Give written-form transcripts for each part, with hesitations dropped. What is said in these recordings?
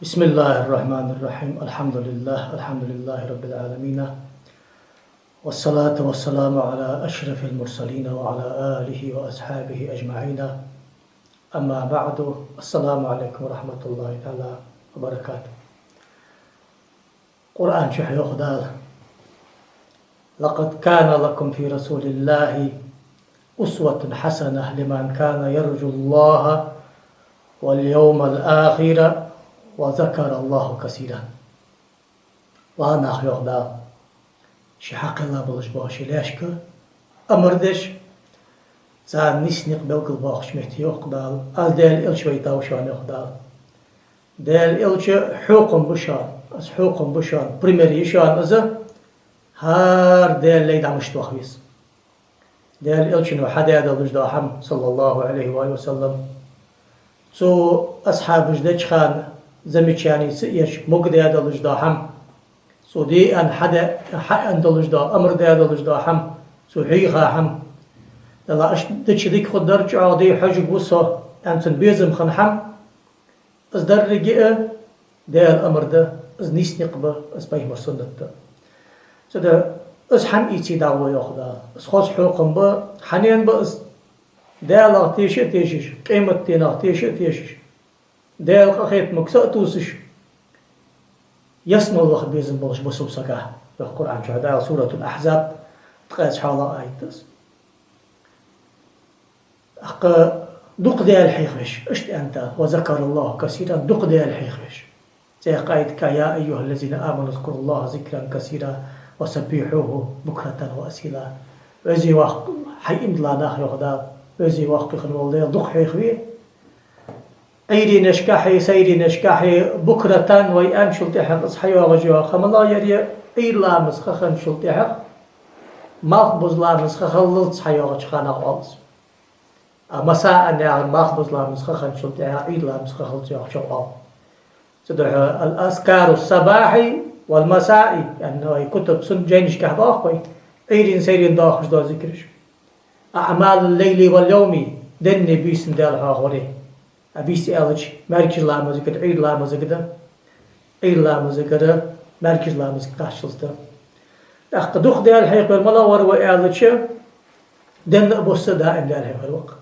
بسم الله الرحمن الرحيم الحمد لله رب العالمين والصلاة والسلام على أشرف المرسلين وعلى آله وأصحابه أجمعين أما بعد السلام عليكم ورحمة الله تعالى وبركاته. قرآن شحي خدال لقد كان لكم في رسول الله أسوة حسنة لمن كان يرجو الله واليوم الآخر وذكر الله كثيرا. وأنا خدال شي حق الله بلش باشي لاشك أمردش زاد نسنق بلقل باخش مهتي يقدال أل ديل إل شوي تاوشان يقدال ديل إل شو حوقم بشان أس حوقم بشان بريميري شان أزا هار ديل ليد عمشت وخبيس ديل إل شنو حدا يدلش داحم صلى الله عليه وآله وسلم سو أصحاب جدج خان زميتشاني سيش مقد يدلش داحم سو دي أن حدا أن دلش دا أمر دا دلش داحم سو حيخا حم لا أش دتش ديك خد درجة عادي حاجة بوسا أنتن بيزم خنحم أز در رجئ ده الأمر ده أز نيس نقبة أز بيه مرسنة ده سده أز حم إيتي دعوة ياخده أز خاص حقوقم با حنين با أز ده لا تيشش قيمة تينا تيشش ده الخيط مكسأ توسش يسمى الله بيزم بلش بسوب سكاه في القرآن شهداء سورة الأحزاب تقاس حالة آيتس أق دق دي الحيخش اشت أنت وذكر الله كثيرا دق دي الحيخش زي قايد يا أيها الذين آمنوا اذكروا الله ذكرا كثيرا وسبحوه بكرة وأسيلا وزي وقت حي إمدلا ناخ يغدا وزي وقت خنوال دي دق حيخوي أيدي نشكاحي سيدي نشكاحي بكرة ويأن شلتحق اصحي وغجوا خملا يري أي لامس خخن شلتحق ماخبز لامس خخلل تصحي وغجخانا غالس مساء نعم ماخبز لامس خخن شلتحق أي لامس خخلل تصحي تدعو الأذكار الصباحي والمسائي يعني كتب سن جينش كهباقي أيدين سيدين داخش دا ذكرش أعمال الليل واليومي دني بيسن دالها غوري أبيسي ألج مركز لامز كده عيد لامز كده عيد لامز كده مركز لامز كاشلته أخدوخ ده الحقيقة الملاور وألج دن أبوس دائم ده الحقيقة الوقت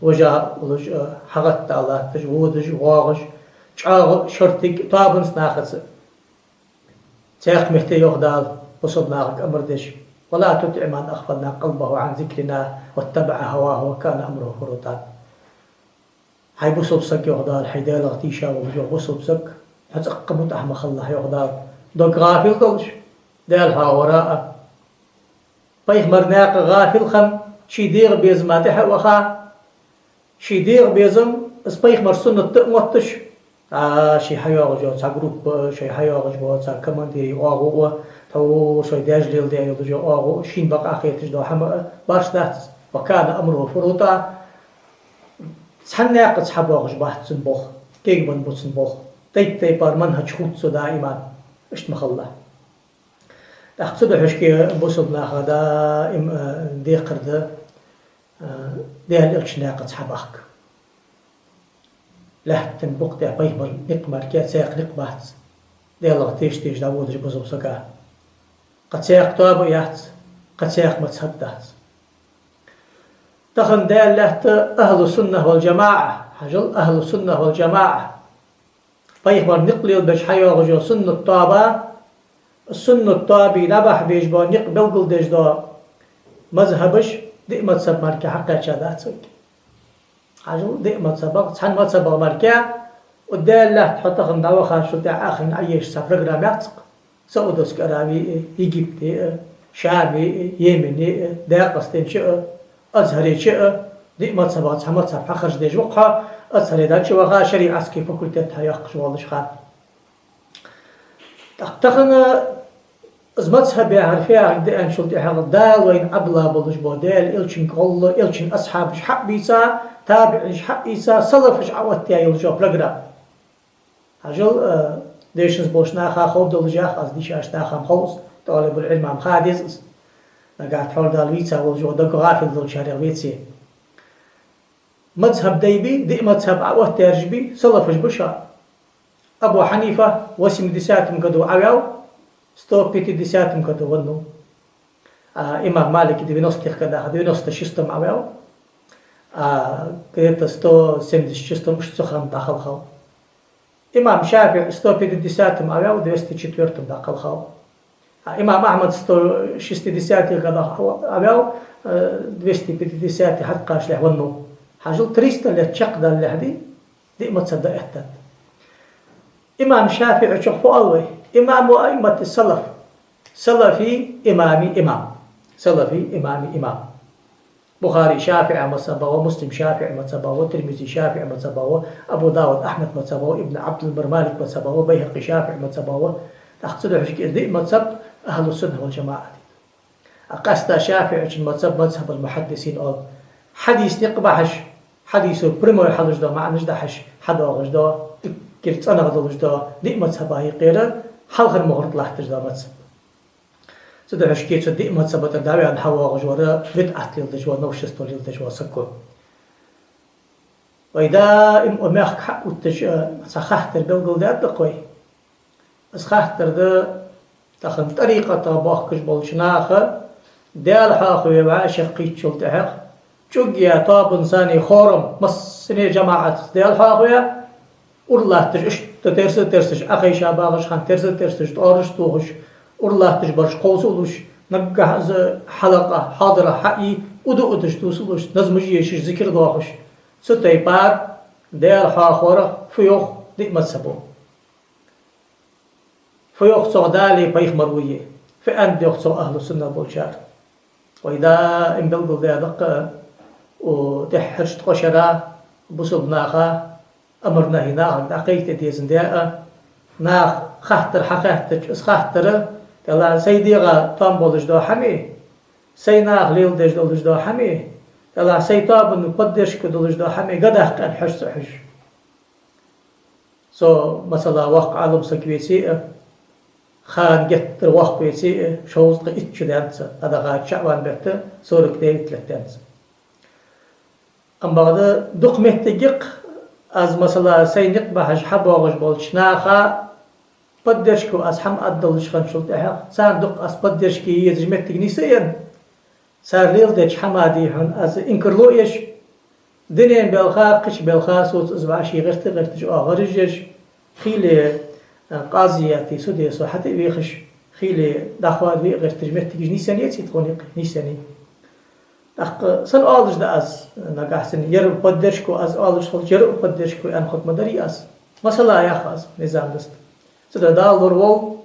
وجا حقت الله تجودج واغش شاغ شرطك طابن سناخس تاق مهتي يغدال وصد ناغك أمردش ولا تطع من أغفلنا قلبه عن ذكرنا واتبع هواه وكان أمره فرطا هاي بصوب سك يغدال حيدال غتيشا وبجو بصوب سك هتسق متأحمى خلاه يغدال دوك غافل دلش دالها وراء بيخ مرناق غافل خم شي ديغ بيزماتح وخا شي ديغ بيزم اسبيخ مرسون التقمتش شي حياغ جو تاغروب شي حياغ جو تا كمانديري اوغو تو شي داجليل دي جو اوغو شين بقى اخيتش دو حما باش دات وكان امره فروطا سحناق تحبوغ جباحت سنبوخ كيك بن بوت سنبوخ تي بار منهج خوتسو دائما اشت مخلا تحت حشكي بوصلنا هذا دي قرد دي الاشناق تحبخك له تنبق دي بيبر نقمر كي ساق نقبات دي الله تيش داود جبوزو سكا قد ساق طابو يحت قد ساق متصدات تخن دال لهت أهل السنة والجماعة حجل أهل السنة والجماعة بيخبر نقلي بش حيوغ جو سنة الطابة السنة الطابي نبح بيجبا نقبل قل دجدا مذهبش دئمة سب مركا حقا شاداتك حجل دئمة سبق تحن ما سبق مركا ودال لهت حتى خن دعوة خارشو دع آخر عيش سفرقرام يعتق سعودوس كرامي إيجيبتي شامي يمني داقستين شئ أزهري شئ دئمة سبق حمد سبق خرج ديج وقها أزهري داتش وغا شريعة سكي فكولتها يقش والش خان تخن أزمتها بيعرفيها عند أن شلت حال دال وين أبلا بلش بودال إلشين كل إلشين أصحاب حق بيسا تابع حق بيسا صلف عوضتها يلجو برجرام هجل ديشنز بوشنا خا خوب دلجاخ از ديش أشتا خام خلص طالب العلم عم خادز نقعد حول دالويتها والجو دقو غافل ذو شارع بيتسي مذهب ديبي دي مذهب عوض ترجبي صلفش بشار أبو حنيفة 80 كدو عياو 150 كدو ونو إمام مالك 90 كدا 96 عياو где-то 176 уж цохрам дахалхал. Имам Шафи 150 авяу 204 дахалхал. Имам Ахмад 160 авяу 250 حد قاش له ونو. حاجل 300 لتشق ده اللي دي ما تصدق احتد. إمام شافعي شوفوا الله إمام وأئمة السلف سلفي إمام سلفي إمام بخاري شافعي مصبه مسلم شافعي مصبه ترمذي شافعي مصبه أبو داود أحمد مصبه ابن عبد البر مالك مصبه بيهقي شافعي مصبه تقصد حشك دي مذهب أهل السنة والجماعة أقصد شافعي مذهب المحدثين أو حديث نقبحش حديث بريمو يحلج ده مع نجدحش حدا غجدا كيرت أنا غدلج ده دي مذهب هي غيره حلخ المغرط لاحتج ده مذهب سده حشكيت دي مذهب تدعي عن حوا غجورة بدعة للدج ونوشست للدج وسكو وإذا أمخ حق التج سخحت البلغل ده دقوي سخحت ده تخن طريقة طباخ كجبل شناخه دال حاخو يبع شقيت شلتحق جوجيا طاب إنساني خورم مصني جماعة دال حاخو يا والله تجش ترسش أخي شاباغش خان ترسش تارش توهش والله تجبرش قوسولش نجح حلقة حاضرة حقي ودقتش توصلش نزمجيش ذكر ضاحش ستة بار دال حاخورة فيوخ دي مذهبه فيوخ صعدالي بيخ مروية فأنت يخصو أهل السنة والجار وإذا انبلغ ذا دقة وتحرش تقشرا بصبناخا أمرنا هنا دقيقة ديزن داء ناخ خاطر حقيقتك خاطر يلا سيديغا طام بولش دو حمي سيناخ ليل دش دولش دو حمي يلا سيطاب نقدش كدولش دو حمي قدح كان حش سحش مثلا وقع عالم سكويسي خان جت وقع كويسي شوز قيتش دانسا هذا غاد شعبان بيت سورك ديت لتانسا أما هذا دق مهتجق از مثلا سينق بحج حبوغش بولش ناخا بدرشكو از حم أدلش خنشلت أحق صندوق از بدرشكي يزجمت تجنيسين صار ليل دش حمادي هن از إنكرلو إيش دنيا بالخا قش بالخا صوت أزبعشي غرتش غرجش خيل قاضياتي سوديسو حتى بيخش خيل دخوات بي غرتجمت تجنيسين يتسيتقوني نيساني أخ سن آلش ده از نگاهسن یر بدرشكو از آلش خل یر بدرشكو أن خد مدري از مثلا يا خاص نظام دست سده دالور وول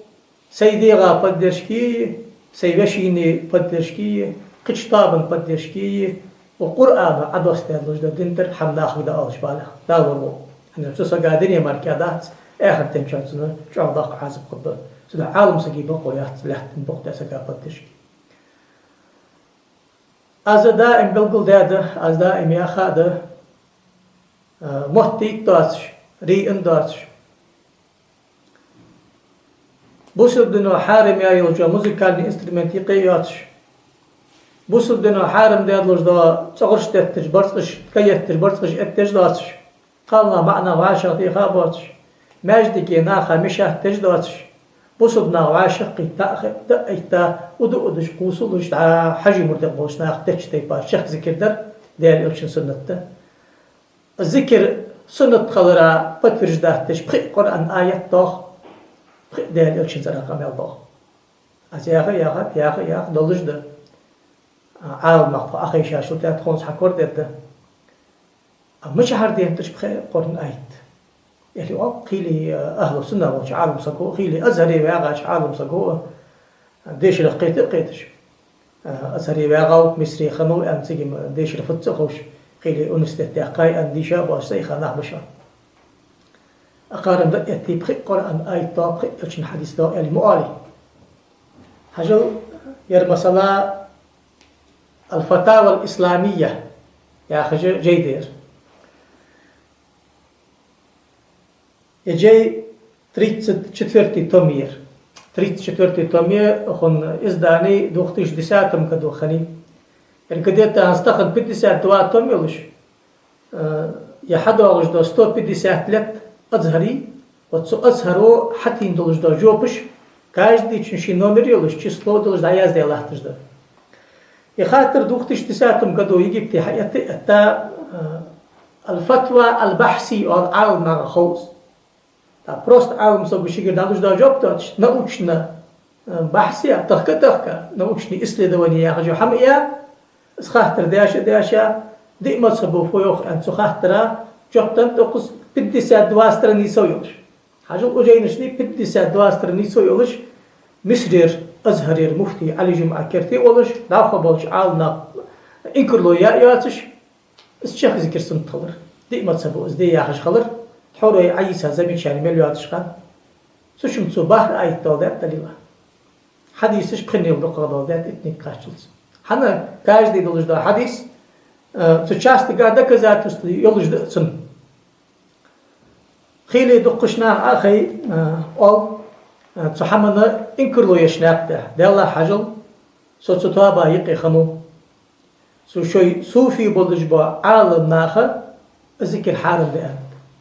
سيديغا بدرشكي سيبشيني بدرشكي قشطابن بدرشكي وقرآن عدوس تادلش ده دينتر حمداخ بدا آلش بالغ دالور وول أنا سوسا قادين يماركادات آخر تنشانسنا شو ضاق عازب قبل سده عالم سجي بقويات لحت بقتا سكا بدرشكي از دائم بالقول ده از دائم يا خاده محتي دارش ري اندارش بوسد دنو حارم يا يلجا موسيقال انسترومنت يقياتش بوسد دنو حارم ده لوج دا صغرش تتج برصش كيتج برصش اتج دارش قالنا معنا وعاشق في خاباتش ماجدك ناخا مشاه تجدارش بوسدنا وعاشقي دقيتا ودقدش قوسولش حجي مرتقوش ناخ تشتي با شيخ ذكر در ديال الشن سنته الذكر سنة قدرة بتفرج دهتش بخي قرآن آيات دوخ بخي ديال الشن زرا قمل دوخ از يا دولش ده عالم مخفى أخي شاشو تات خونس حكور ده مش هردين تش بخي قرآن آيات يعني قيلي أهل السنة وشعالم سكو قيلي أزهري وياغا شعالم سكو ديش قيتش أزهري وياغا مصري خنو أن سيجم ديش فتسخوش قيلي أنستي قاي أن ديشا واشتيخا نحبشا أقارن دقيتي بخي قرآن آيات دا بخي يلشن حديث دا يعني مؤالي هجل يرمسلا الفتاوى الإسلامية يا أخي جيدير يجي 34 تومير 34 تومير خن إزداني دوختيش دساتم كدوخني يعني كديت هنستخدم 52 توميرش يحدوغش دو 153 أزهري وتسو أزهرو حتى يندلج دا جوبش каждый чунши номер يلش число دلج دا ياز دا لحتش دا يخاطر دوختش تساتم قدو يجيب تا الفتوى البحثي أو العالم مع خوص تا بروست عالم سو بشيكر دالج دا جوب داتش نوچنا بحثي تخكا نوچني إسلدواني يا خجو حمئة خاطر داشا ديما صبو فويوخ أن سخاطرة جوبتن تقص بدسات دواستر نيسو يلش حاجة أجينشني بدسات دواستر نيسو يلش مصرير أزهرير مفتي علي جمعة كرتي ولش داخل بالش عالنا إنكرلو ياتش الشيخ ذكر سنت خلر ديما صبو إزدي يا خش خلر حوري عيسى زمين شاني ملياتش خان سوشم صباح آية دولات دليلا حديثش بخني ودقة دولات اتنين قاشلز حنا كاج دي دولش دا حديث تشاست قاعدة كذا تستلي يلش دا سن خيلي دقشنا أخي أول تحملنا إنكرلو يشناقته دالله حجل سوتوابا يقي خمو شوي صوفي بولج با عالم ناخه ذكر حارم بأن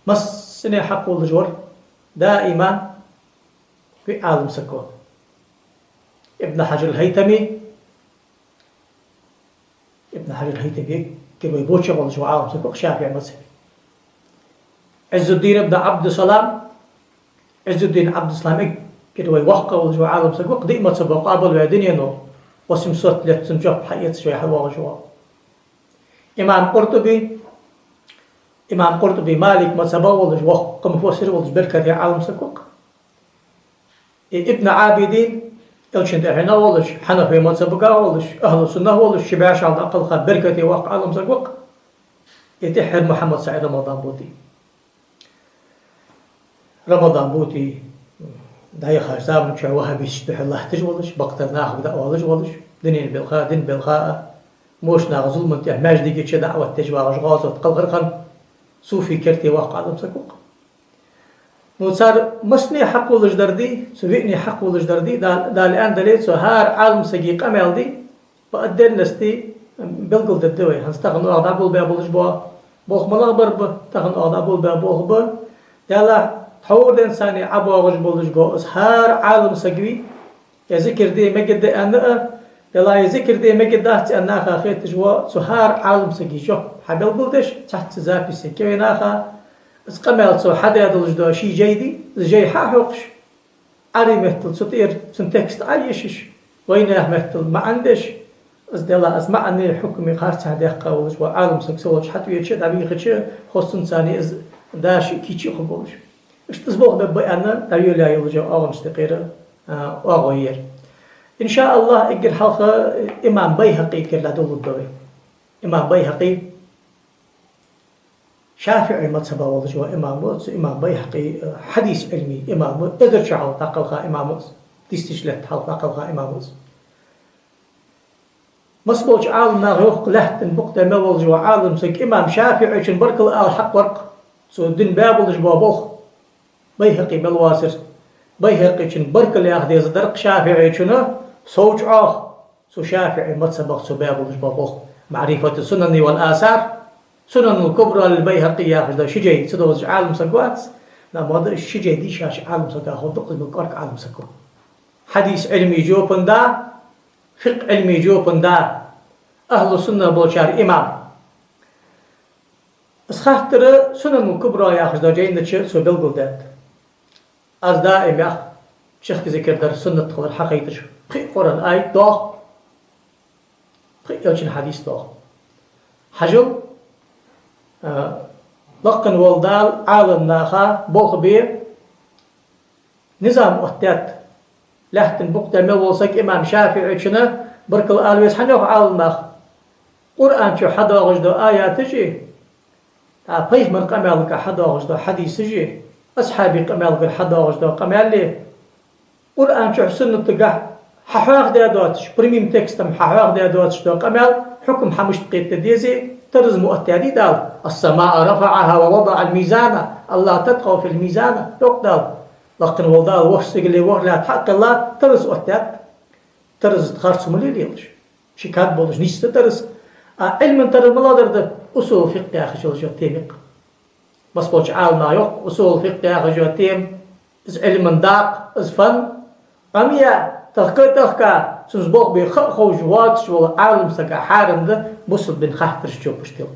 مس سنة حق والجور دائما في عالم سكون ابن حجر الهيثمي كانوا يبوشوا والجو عالم سكون شافعي مذهبي عز الدين ابن عبد السلام كده يوقع والجو عالم سكوك ديما سبق قابل وعدين ينو وسم صوت لتسنجوب حياة شوي حلوة وجوا إمام قرطبي مالك ما سبق والجو قم فسر والجو بركة عالم سكوك ابن عابدين يلشن دحنا والجو حنفي ما سبق والجو أهل السنة والجو شبعش على الأقل بركة وقع عالم سكوك يتحر محمد سعيد رمضان بوتي داي خارجة من شو وهابي يشبه الله تجولش بقتر ناخذ دعوة دنيا بالخاء موش ناخذ ظلم انت ماجدي كي دعوة تجواج غاز وتقلقن صوفي كرتي واقع على مسكوك نصار مسني حق ولش دردي سويني حق ولش دردي دا الان دليل سهار عالم سقيق امال دي بقدر نستي بلقل ددوي هنستغنوا على ابو بابولش بو بوخ ملغبر تغنوا على ابو بابوخ دالا حول إنساني عبوا وجبولش جو إظهار عالم سجوي يذكر دي مجد أنا يلا يذكر دي مجد أنا خاخيت جوا سهار عالم سجي شو حبل بلدش تحت زابي سكوي ناخا اسقمل سو حدا يدلش دو شي جيدي جاي حاحوقش عري مثل سطير سنتكست عايشش وين مثل ما عندش أصدلا أسمع أني حكمي خارج هداقة وجوا عالم سكسوش حتى يشد أبي خشى خصوصا ثاني داش كيتشي خبولش اشتزبوه ببقى تريو لا يلجأ أو مستقير وغير إن شاء الله إجر حلقة إمام بيهقي كلا دول الدوي إمام بيهقي شافعي مذهبه والجوا إمام بيهقي حديث علمي إمام إذا شعوا تقلها إمام تستشلت حلقة تقلها إمام مصبوش عالم ناغيوخ لحت بقدة مولجوا عالم سك إمام شافعي عشان بركل الحق ورق سو دين باب الجوا بوخ بيهقي بالواسر بيهقي شن بركل ياخذ يزدرق شافعي شنو صوج سو شافعي متسبق سو باب الجوا معرفة السنن والآثار سنن الكبرى للبيهقي ياخذ شجي سدوز عالم سكوات لا ما ادري الشجي دي شاش عالم سكا خو دق بالقرق عالم سكو حديث علمي جوبن دا فقه علمي جوبن دا أهل السنة بولشار إمام اسخاطر سنن الكبرى ياخذ جايين سو بالقدات از دائم يا شيخ ذكر در سنة خبر حقيقة قي قرآن آية داخ قي يلشن حديث داخ حجل لقن والدال عالم ناخا بوخ بيه نظام احتياط لحتن بقتا مولسك إمام شافعي شنا بركل آلويس حنوخ عالم ناخ قرآن شو حدا غجدو آيات جي تعطيه من قمالك حدا غجدو حديث جي أصحابي قمالك حدا غجدو قمال لي قرآن شو سنة تقع حواق ديادواتش بريميم تكستم حواق ديادواتش دو قمال حكم حمش تقيت ديزي ترز مؤتادي دال السماء رفعها ووضع الميزان الله تتقوا في الميزان دال لكن والدال وحسق اللي وحلا تحق الله ترز أتاد ترز تخارس مليليش شكات بولش نيش ترز علم ترز ملادر ده أصول فقه يا أخي شو تيمق بس بوش عالم يوق أصول فقه يا أخي شو تيم از علم داق از فن أميا تخكا سنزبوق بخوج واتش ولا عالم سكا حارم ده بوصل بن خاطر شو بشتل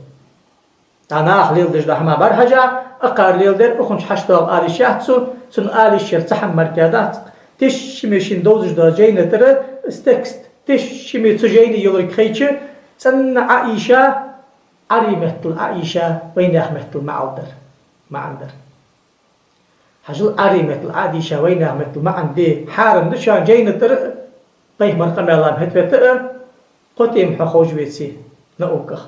أنا أخليل دش ده ما برهجا أقار ليل در أخنش حشتاق آلي شهتسو سن آلي شير تحم مركادات تش مشين دوزش دا جينة ترى استكست تش مي تجيني يلرك خيتش سن عائشة عري مثل عائشة وين يخ مثل معودر ما عندر حجل عري مثل عائشة وين يخ مثل ما عندي حارم دشان جينة ترى بيه مرقم الله مهتف ترى قتيم حخوج بيتسي نأوكخ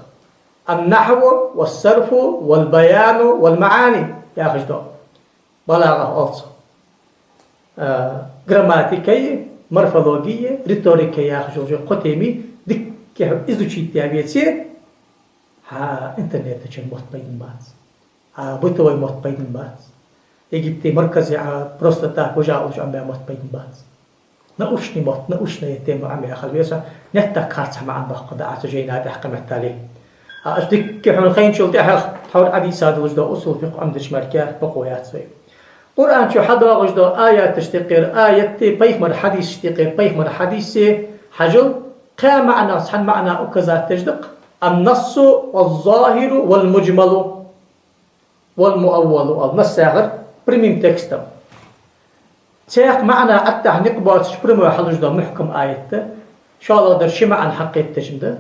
النحو والصرف والبيان والمعاني يا خجدو بلاغة also جراماتيكية مورفولوجية ريتوريكية يا خجدو قتيمي دك إزوشيت يا بيتسي ها إنترنت تشن موت بين باز ها بتوي موت بين باز يجيبتي مركز يا بروستاتا وجاوش عم موت بين باز نأوشني موت نأوشني يتم عم يا خلبيسا نتا كارت مع عند قضاء عتجينا تحكم التالي أشتك كحول خين شو تحخ حول عدي ساد وجدا أصول فقه عمدش مركاه بقويات سوي قرآن شو حدا وجدا آيات تشتقير آيات بيخمر حديث تشتقير بيخمر حديث حجل قام معنا صحن معنا أكذا تجدق النص والظاهر والمجمل والمؤول المساغر بريميم تكستم تيق معنا أتح نقبات شبرمو حلوجدا محكم آيات شاء الله در شما عن حقية تجمده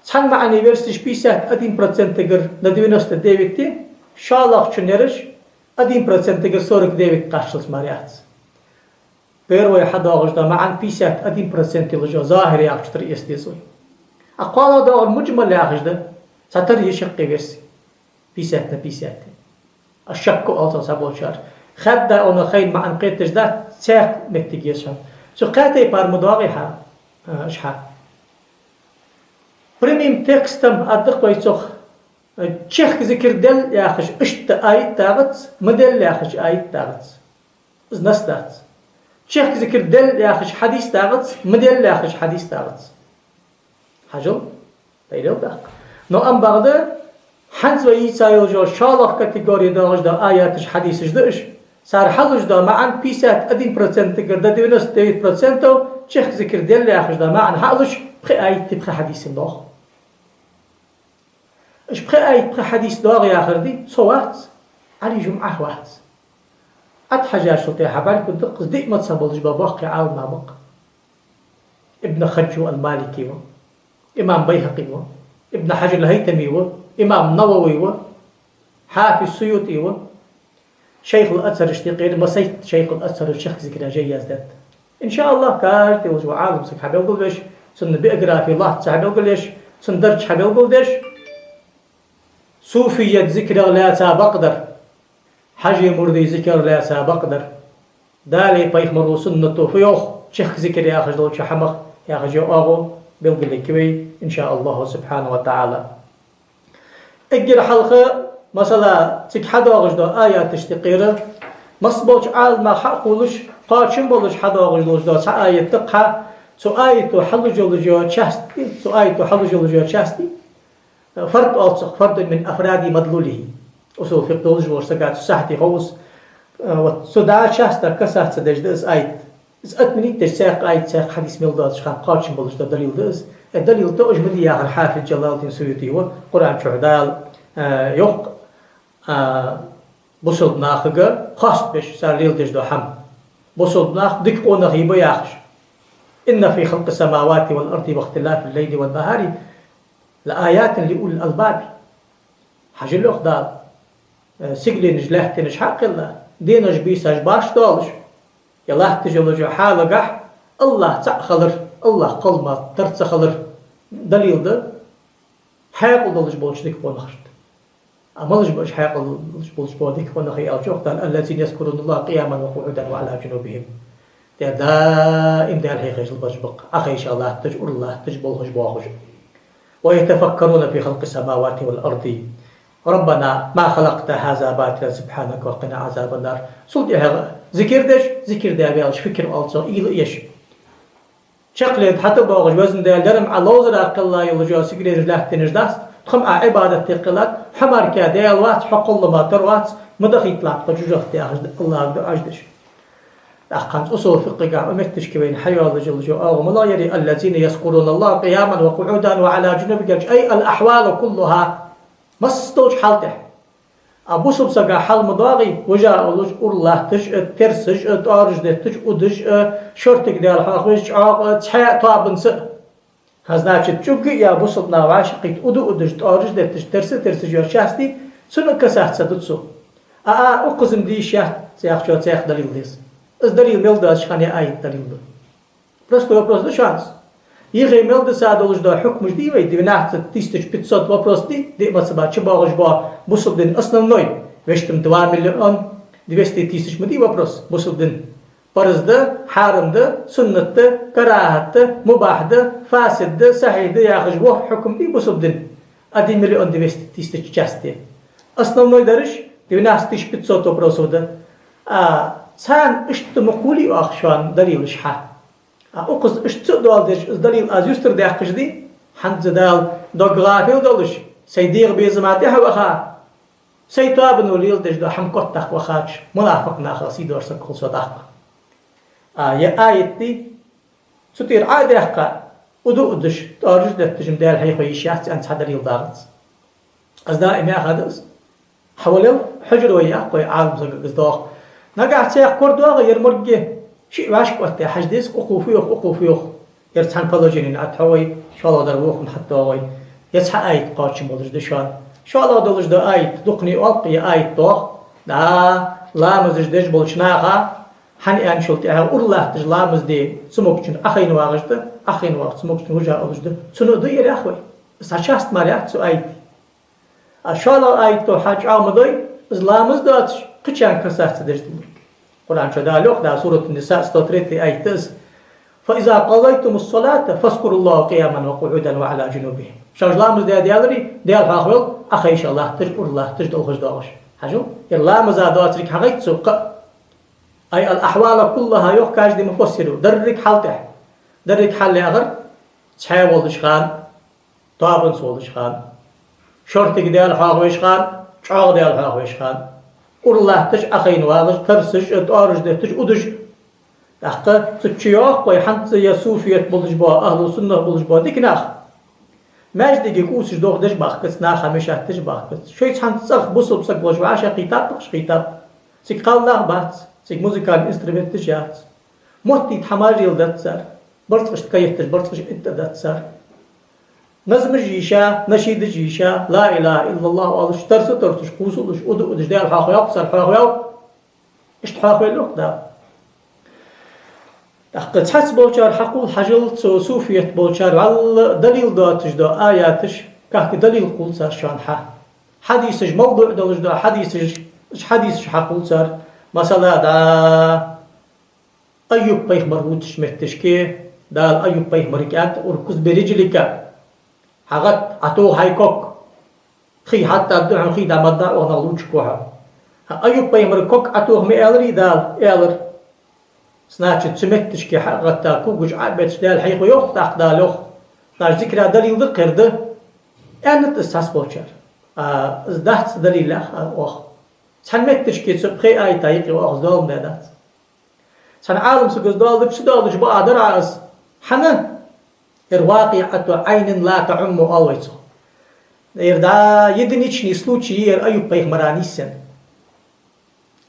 صحن معني versus بيسات 1% تقر ندوينوست ديويتي شالق چنرش 1% تقر سورك ديويت قاشلس ماريات بيروي حدا غجدا معن بيسات 1% لجو ظاهر ياقشتر يستيزوي أقوالا دا المجمل ياقشدا ستر يشقي بيرسي بيساتنا بيسات الشك ألتا سابول شار خدا أنا خيل معن قيتش دا ساق مكتجيسهم سو قاتي بار مداغي اشحا بريميم تكستم أدق ويسوخ تشيخ ذكر دل ياخش اشت آيت تاغت مدل ياخش آيت تاغت از نستات تشيخ ذكر دل ياخش حديث تاغت مدل ياخش حديث تاغت حجل بيلو داق نو ام باغده حنز ويسايل جو شالخ كاتيجوري داغش دا آياتش حديثش داش صار حلوش دا معن بيسات 1% تقر دا 99% تشيخ ذكر دل ياخش دا معن حلوش بخي آيت تبخي حديث النوخ اش بخي آيت بخي حديث داغ يا خردي صوات علي جمعة واحد أد حاجة شرطي حبالك الدقس دي ما تصبلش بباقي عاون نابق ابن خجو المالكي إمام بيهقي ابن حجر الهيتمي إمام نووي حافظ السيوطي شيخ الأثر اشتقير مسيت شيخ الأثر الشيخ ذكرى جياز ذات إن شاء الله كارتي وجو عالم سك حبيل قلدش سن بإقرأ في الله تحبيل قلدش سن درج حبيل قلدش صوفية ذكر لا سابقدر حجي مرضي ذكر لا سابقدر دالي بيخ مرو سنته فيوخ شيخ ذكر يا أخي دول شحمخ يا أخي جو أغو بلقلي كوي إن شاء الله سبحانه وتعالى اجر حلقة مثلا تك حدا غجدو آيات تشتقيره مصبوش عال ما حقولش قاشم بولش حدا غجدو سا آيات تقها سو آياتو حلو جولجو تشاستي سو آياتو حلو جولجو تشاستي فرد ألصق فرد من أفراد مدلوله أصول في قدولج ورسقات ساحتي خوص وسودا شاستا كسات سدج دز آيات إز أتمني تشساق آيات ساق حديث ميلداد شخان قاشم بولش دا دليل دز الدليل تو أجمدي يا الحافظ جلال الدين السيوطي وقرآن شهدال يوق بوصل ناخجة خاص بش صار ليل تجدو حم بوصل ناخ دك قونا غيبة ياخش إن في خلق السماوات والأرض واختلاف الليل والنهار لآيات لأولي الألباب حاجة الأخدار سجل نجلاه تنش حق الله دينش بيساش باش دولش يالله تجلجو حالة قح الله تعخلر الله قلما ترتخلر دليل ده حيقل دولش بولش ديك بون خشت أمالش بولش حيقل بولش بول ديك بون خي أو شوقتان الذين يذكرون الله قياما وقعودا وعلى جنوبهم دائم ده الحقيقة البجبق أخي إن شاء الله تجور الله تجبولهش بوخش ويتفكرون في خلق السماوات والأرض ربنا ما خلقت هذا باطلا سبحانك وقنا عذاب النار صدق ذكر ده بيالش فكر ألصو إيش شقلت حتى باغج وزن ده درم على لوزر أقلا يلجوا سكرير له تنجداس تخم عبادة تقلات حمار كده الوقت حق الله ما تروات مدخل طلعت بجوجة الله أجدش أخانس أصول فقه أمتش كبين حيا الله جل جلاله أو لا يري الذين يذكرون الله قياما وقعودا وعلى جنوبهم أي الأحوال كلها مستوج حالته أبو سبسقا حال مضاغي وجاء الله تج ترسج تارج تج ودج شرطك ديال حاخوش عاق تحيا طابن س هزناچ چوغي يا أبو سبنا واشقيت ودج تارج تج ترسج يا شاستي سنو كسات سدتسو أقسم دي شاه سياخ دليل ديس از دليل ملدا شخاني آيت دليل ده просто вопрос да шанс يغي ملدا سادولش دا حكمش دي وي 12,500 вопрос دي مثلا чебалыш ба бусулдин основной вештим 2 миллион 200 тысяч мди вопрос бусулдин парызды حارمды سنتты карахатты мубахды фасидды сахийды яхыш бо حكم دي бусулдин 1 миллион 200 тысяч части основной дарыш 12,500 вопросов да سان اشت مقولي واخشان دليل شحا اقص اشت دال دش دليل از يستر داقش دي حنز دال دوغلافي ودلش سيدير بيزماتها وخا سيتابن وليل دش دو حمقت تخ وخاش منافق ناخ سيدور سكل صدق يا ايتي ستير عاده حق ودو دش تارج دتجم دال هي خويشات انت دليل دارت از دائما هذا حول حجر ويا قوي عالم زق نقع سيخ كردوا غير مرجع شيء واش قلت حجديس وقوفيوخ يرتحن بلوجينين أتحوي شاء الله دروخ حتى وي يسح آيت قاتش مولج دشان شاء الله دولج دا آيت دقني ألقي آيت دوخ دا لامز دش بولشناها حني أنشلتها الله تج لامز دي سموكشن أخين واغجد أخين واغ سموكشن وجا ألجد سنو دير يا أخوي بس عشاست مريات سو آيت شاء الله آيت تو حاج عامدوي لامز داتش قشان كسات دش قرآن شدا لوح دا سورة النساء 103 آيتز فإذا قضيتم الصلاة فاذكروا الله قياما وقعودا وعلى جنوبهم شاج لامز ديالري ديال حاخول أخيش الله تجبر الله تجد الخش داغش حاجو اللامز داتريك حقيت سوق أي الأحوال كلها يحكاج دي مفسرو درك حالته درك حال أغر تحاول ولدشخان طابن سولدشخان شرطك ديال حاخوشخان شعاغ ديال حاخوشخان الله تج أخين واغش ترسج تارج ده تج ودج دقة تشياق وي حنت يا صوفية بولج با أهل السنة بولج با ديك ناخ ماجد كوسش دوغ دج باخ كس ناخ همش تج باخ كس شوية حنت صخ بوصل بسق بوش وعشا قيتاب بخش قيتاب سيك قال ناخ بات سيك موسيقال انسترومنت تجات موتي تحمار يلدت سر برتقش تكيفتش برتقش انت دات سر نظم جيشا نشيد جيشا لا إله إلا الله والش ترسش قوسلش ودش ديال حاخيا صار حاخيا إيش حاخيا لوك دا تحقق تحس بولشار حقول حجل صوفية بولشار وعلى دليل داتش دا آياتش كهك دليل قول صار شان حديثش موضوع دلش دا حديثش حقول صار مثلا دا أيوب بيخ مربوطش متشكي دا أيوب بيخ مريكات وركز برجلك حقت عتو هايكوك خي حتى بدون خي دا مدة ونالوش كوها أيوب بيمر كوك عتو هم إلري دال إلر سناتش سمتش كي حقت كوجج عبت دال حيخو يوخ تاخ دالوخ ناش ذكر دليل ذكر ده أنا تستحس بوشر زدت دليل أخ سنمتش كي سبخي أي تايق وأخ دال مدات سن عالم سجز دال دبش دال جبا درعس حنا واقعة عين لا تعم أويته. إردا يدنيشني случаи أيوب بيغمراني سن.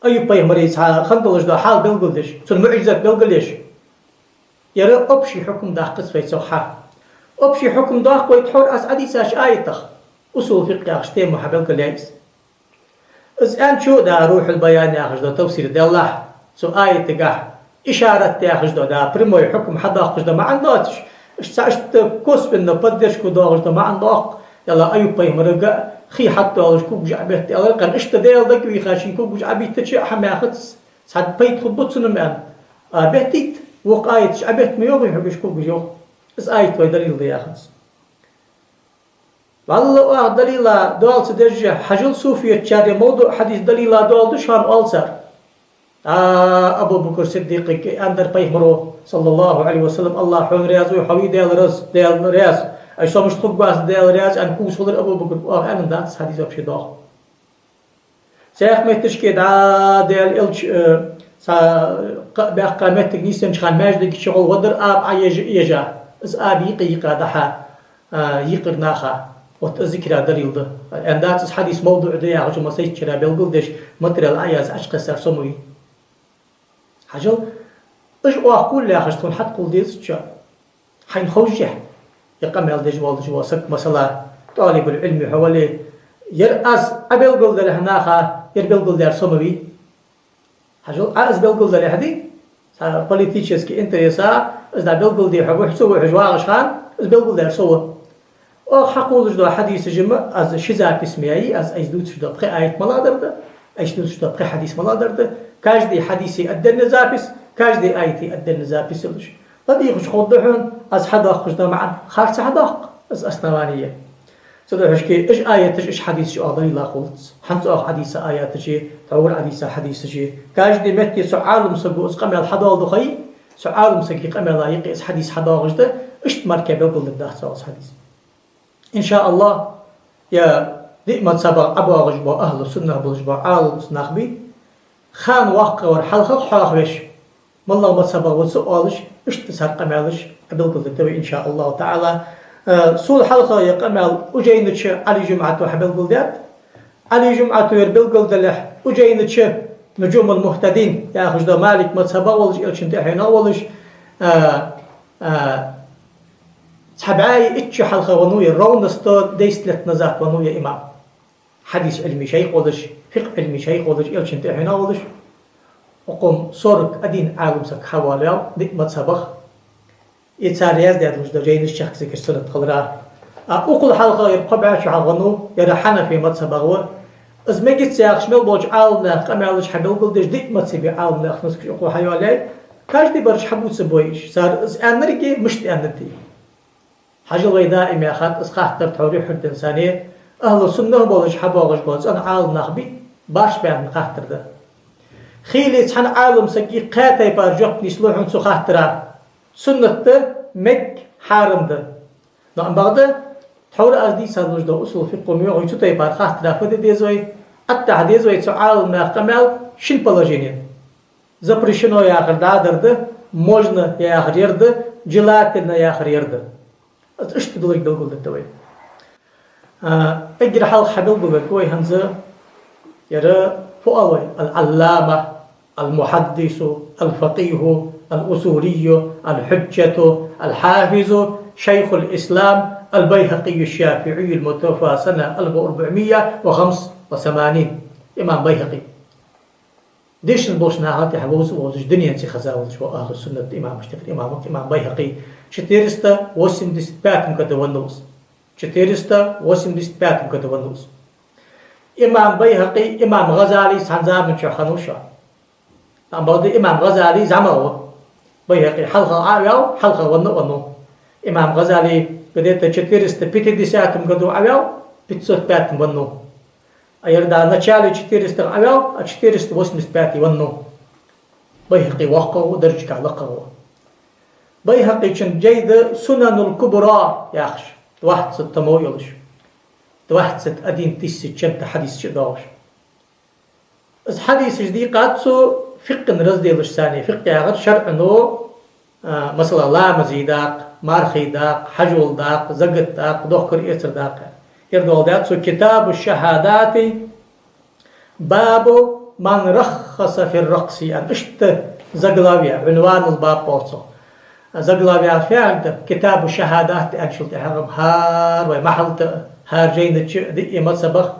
أيوب بيغمريس خندلش دا حال بلغلش. سن معجزة بلغلش. يرى أبشي حكم دا قص في صحة. أبشي حكم دا قوي تحور أس عديساش آيتخ. أصول فقه أشتي محبل كليس. إذ أن شو دا روح البيان ياخذ دا تفسير دا الله. سو آية تقع إشارة ياخذ دا برموي حكم حدا أخذ دا ما عنداتش. اشت كوس بنا بدش كداغش ما عندك يلا أيوب بيمرجع خي حتى أوش كوب جعبت يلا كان اشت ديال ذاك ويخاشين كوب جعبت تشي حماخت سعد بيت خبط سنمان بيتيت وقايت جعبت ميوم يحبش كوب جو بس آيت ويدليل ضياخت والله دليل دال سدرجة حجل صوفية شاري موضوع حديث دليل دال دشان ألسر أبو بكر الصديق أندر بيمرو صلى الله عليه وسلم الله حون رياض وحوي ديال رياض أي سامش تقباس ديال رياض أن كوس ولر أبو بكر أنا دات حديث أبشي داخ سيخ متشكي دا ديال إلش بأقامتك نيسان شخان ماجدك شغل ودر آب يجا از آب يقيقا دحا يقر ناخا وتذكر دريل ده اندات حديث موضوع ده يا رجل مسيت شرا بالقدش متريال آياز أشقى سرسموي حجل اش اقول يا خشتون حد قول ديس شا حين خوجه يقمل دج والدج وسك مثلا طالب العلم حوالي يرأس أبل قول ده هناخا يربل قول ده سموي حجل أز بل قول ده هدي بوليتيشسكي انتريسا از دا بل قول ده حبو حسوا حجواغش خان از بل قول ده سوا حقول جدا حديث جمع از شذا بسميعي از اجدود شدا بخي آيات ملادر ده اجدود شدا بخي حديث ملادر ده كاج دي حديثي أدى النزابس كاج دي آيتي أدى النزابس لش طبيعي خش خودهن از حداق خشدا معا خارج حداق از أسنوانية سدو حشكي إيش آياتش إيش حديث شو أضري لا قلت حنتو أخ حديث آياتش تعور حديث حديثش كاج دي متي سعال مسقو اس قمل حدال دخي سعال مسقي قمل لايقي اس حديث حداق جدا إيش مركب يقول الدهت سواس حديث إن شاء الله يا دئمة سبق أبو غجبا أهل السنة بلجبا عالم سنخبي خان واقع ورحلخ حاخبش مالله ما سبق وسؤالش إيش تسهر قمالش أبلغ التوي إن شاء الله تعالى سول حلقة يقمل أجينتش علي جمعة وحبل قلدات علي جمعة يربل قلدلح أجينتش نجوم المهتدين يا خجدا مالك ما سبق ولش إلش انتحينا ولش سحبعاي اتش حلقة ونوية رون ستار ديستلت نزات ونوية إمام حديث علمي شيخ ولش فقه علمي شيخ ولش إلش انتحينا ولش وقم صورك أدين عالم سك حواليو ديك ما تسبخ يتسارياز دي أدوش دجين الشيخ زكر سنة خضراء أقول حلقة يرقبع شو عغنو يرحنا في ما تسبغوا إذ ما جيت سياق شمال بوج عالم لاخ أما علش حبيل قلدش ديك ما تسبي عالم لاخ نسك أقول حيوالي كاش دي برش حبو تسبويش صار إذ أنركي مش تأنتي حاجة الله دائما يا أخوات إذ خاطر توريح الإنسانية أهل السنة بولش حبوغش بولش أنا عالم نخبي باش بيان خاطر ده خيلي تحن عالم سكي قاتي بارجوك نسلوحن سو خاطرة سنة مك حارم ده نعم بعد تحور أزدي سالوش ده أصول في قومي ويتو تيبار خاطرة فده ديزوي أتا ديزوي تسو عالم ناقمال شل بلاجينين زبرشنو يا آخر دادر ده موجنا يا آخر يرده جلاتنا يا آخر يرده اشت دولك دلقل ده توي اجر حلق حبيل بقوي هنزا يرى فؤوي العلامة المحدث الفقيه الأصولي الحجة الحافظ شيخ الإسلام البيهقي الشافعي المتوفى سنة 1485 إمام بيهقي ديش نبوش ناهات يحبوز ووزش دنيا انسي خزاوزش وآخر السنة إمام اشتفر إمام بيهقي شتيرستا وسم ديست باتم كدوانوس شتيرستا وسم ديست باتم كدوانوس إمام بيهقي إمام غزالي سانزار من شخنوشا أم بعد إمام غزالي زمره بيهقي حلقة عاويو حلقة ونو إمام غزالي بديت شتيرست بيتي ديساتم قدو عاويو بيتسوت باتم ونو أيردا نشالي شتيرست عاويو شتيرست وسمست باتي ونو بيهقي وقو درجك لقو بيهقي شن جيد سنن الكبرى ياخش واحد ستمو يلش واحد ست أدين تيس شنت حديث شداش إذ حديث جدي قاتسو فقه نرزدي لشساني فقه ياغر شرع نو مثلا لا مزيداق مارخي داق حجول داق زقت داق دوخر إسر داق يردو داقسو كتاب الشهادات باب من رخص في الرقص أن اشت زقلاوية عنوان الباب بوصو زقلاوية فعل كتاب الشهادات أنشلت حرم هار ومحلت هار جينة دي ما سبق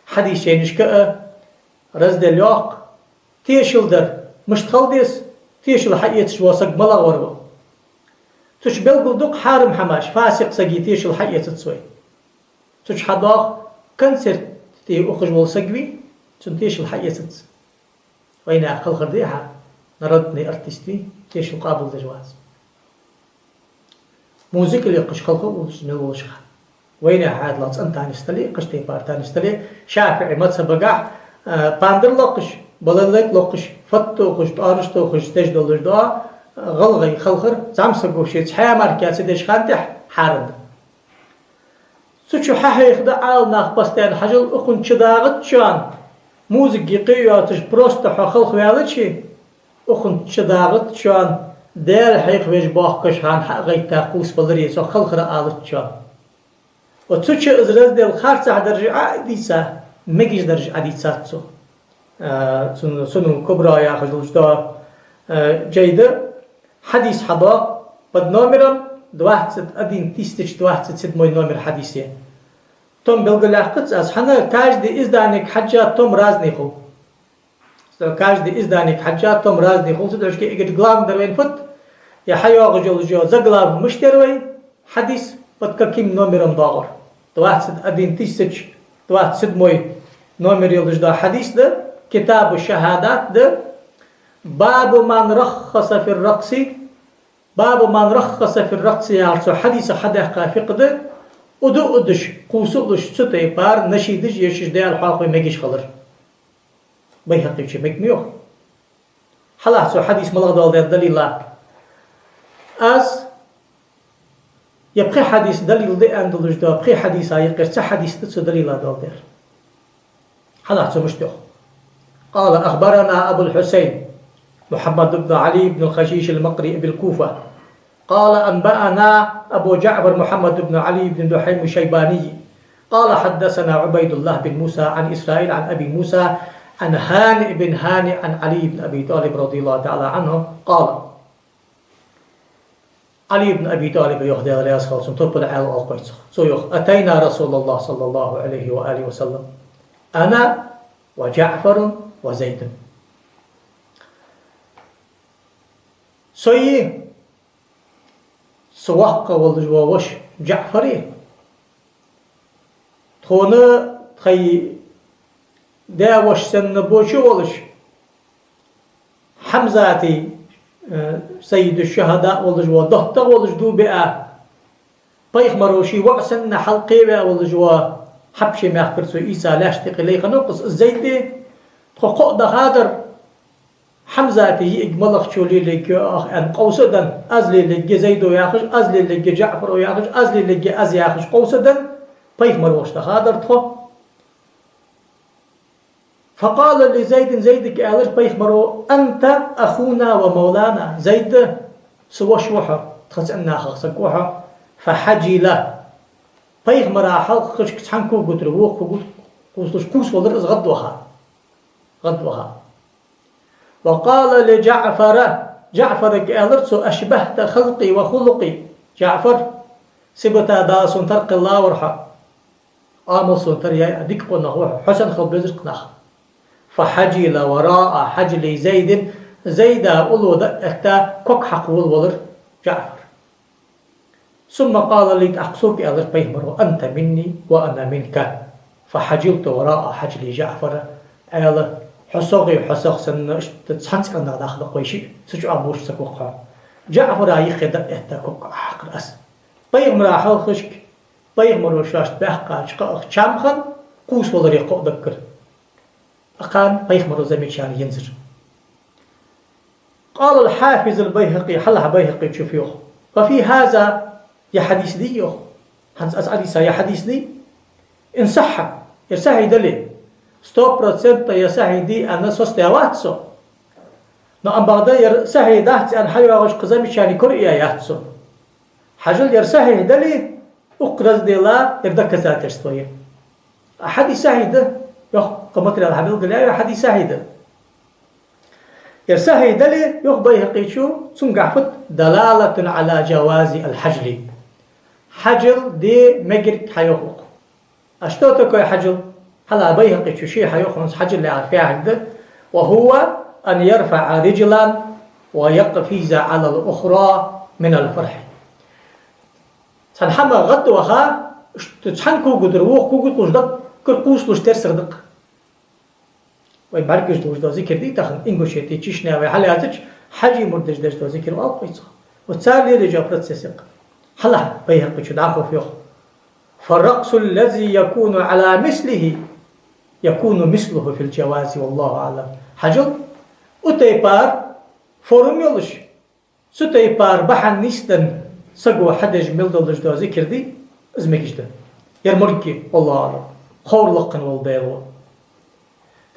حديث ينشكأ رزد اليوق تيشل در مش تخلديس تيشل حقيتش واسق ملا وربو تش بلقل دوق حارم حماش فاسق سقي تيشل حقيت تسوي تش حداق كنسر تي أخج والسقوي تيشل حقيت تس وين أقل خرديها نردني ارتستي تيشل قابل دجواز موزيك اللي قش خلقه وسمي وشخ وين عاد لاص أنت هنستلي قشتي بارت هنستلي شافعي ما تسبقع باندر لقش بللك لقش فتو قش تارشتو قش تجدل جدا غلغي خلخر زعمسقو شيء حيا مركز دش خانتح حارد سوتشو حاحي خدا عال ناخ بستان حجل أخن شداغت شان موزيك يقياتش بروست خلخ ويالتشي أخن شداغت شان دير حيق ويش باخكش هان حقيت تاقوس بلري سو خلخرا آلت شان وتسوچ ازرز دل خارصة درجة عديسة مجيش درجة عديسة تسو سنو كبرى يا خجلوش دا جيدة حديث حضا بد نامرا دوحت ست أدين تيستش دوحت ست موي نامر حديثي توم بلغلاقت از حنا كاج دي ازدانك حجات توم رازني خو كاج دي ازدانك حجات توم رازني خو سدوش كي اجد غلام دروين فت يا حيو غجل جو زغلام مشتروي حديث بد كيم نامرم داغر دوحت ست أدين تيستش دوحت ست موي نامر يلدش دا حديث ده كتاب الشهادات ده باب من رخص في الرقص باب من رخص في الرقص يعني حديث حدا قافقده ودو ادش قوسلش ستي بار نشيدش يشش ديال حاقي ميجيش خلر بيهقي شي ميك ميوخ حلا سو حديث ملغ دال دليل از يبقي حديث دليل دي اندلج دا بقي حديث يقر حديث تسو دليل دال دير حلا سو مشتوخ قال اخبرنا ابو الحسين محمد بن علي بن الخشيش المقري بالكوفة قال أنبأنا أبو جعفر محمد بن علي بن دحيم الشيباني قال حدثنا عبيد الله بن موسى عن إسرائيل عن أبي موسى عن هانئ بن هانئ عن علي بن أبي طالب رضي الله تعالى عنه قال علي بن أبي طالب يخدي عليه الصلاة والسلام أتينا رسول الله صلى الله عليه وآله وسلم أنا وجعفر وزيد سوي سواق والجواوش جعفري تونه تخي داوش سن بوشو ولش حمزاتي سيد الشهداء والجوا ضغطة والجدو بقى بيخ مروشي وعسن حلقي بقى والجوا حبشي ما يخبرسو إيسا لاشتق لي خنوقس الزيدي تخو ده هادر حمزاتي إجمالخ شولي لك أن قوسدا أزلي لك زيدو ياخش أزلي لك جعفر ياخش أزلي لك أز ياخش قوسدا بيخ مروش تخادر تخو فقال لزيد زيدك ألش بيخ مرو أنت أخونا ومولانا زيد سوش وحا تخسئنا خخصك وحا فحجي له بيخ مراحل خشك تحنكو قدروخ قوسلش قوس ولر إز غدوها وقال لجعفر جعفر كألرسو أشبهت خلقي وخلقي جعفر سبتا دا سنترق الله ورحا آمل سنتر يا ديك قلنا حسن خل بزرق نخ فحجل وراء حجل زيد زيد أولو دقتا كوك حقول ولر جعفر ثم قال لي أقصوك ألر بيهمرو أنت مني وأنا منك فحجلت وراء حجل جعفر ألر حسوقي حسوق سن تسحنس كنا داخل قويشي سجوا أبوش سكوقها جعفر أي خدر إهتاكوك أحقر أس بيغمر أحال خشك بيغمر وشاشت بحقا شقاق شامخن قوس ولر يقوق دكر أقام بيغمر زميشان ينزر قال الحافظ البيهقي حلها بيهقي تشوفيوه وفي هذا يا حديث دي يوه هنس أسأليسا يا حديث دي إن صح يرساهي دلي 100% يساهي دي أنا سوستيواتسو نو أم بعد يرساهي دهتي أن حيوة وش قزامي شاني كوريا يهتسو حجل يرساهي دلي أقرز دي لا يردك زاترستوية أحد يساهي ده يخ قمتري الحبيل قليا أحد يساهي ده يرساهي دلي يخ بيهقيشو سنقعفت دلالة على جواز الحجل حجل دي مجرد حيوخوق أشتوتكو يا حجل هلا بيهقي شيء حيخونس حجر اللي عارفيه عقده وهو أن يرفع رجلا ويقفز على الأخرى من الفرح سنحمى غد وها تسحنكو قدروخ كو قدوش دق كرقوس لوش ترسر دق ويباركش دوش دو ذكر دي تخن إنغوشيتي تشيشنا وحالي هاتش حجي مردش دش دو ذكر وألقيتها وتسالي لجابرت سيسق هلا بيهقي شو دعفو فيخ فالرقص الذي يكون على مثله يكون مثله في الجواز والله أعلم حجل وتيبار فورم يلش ستيبار بحن نيستن سقو حدج ملدلش دو ذكر دي ازمكش يرمركي والله أعلم خور لقن والبيلو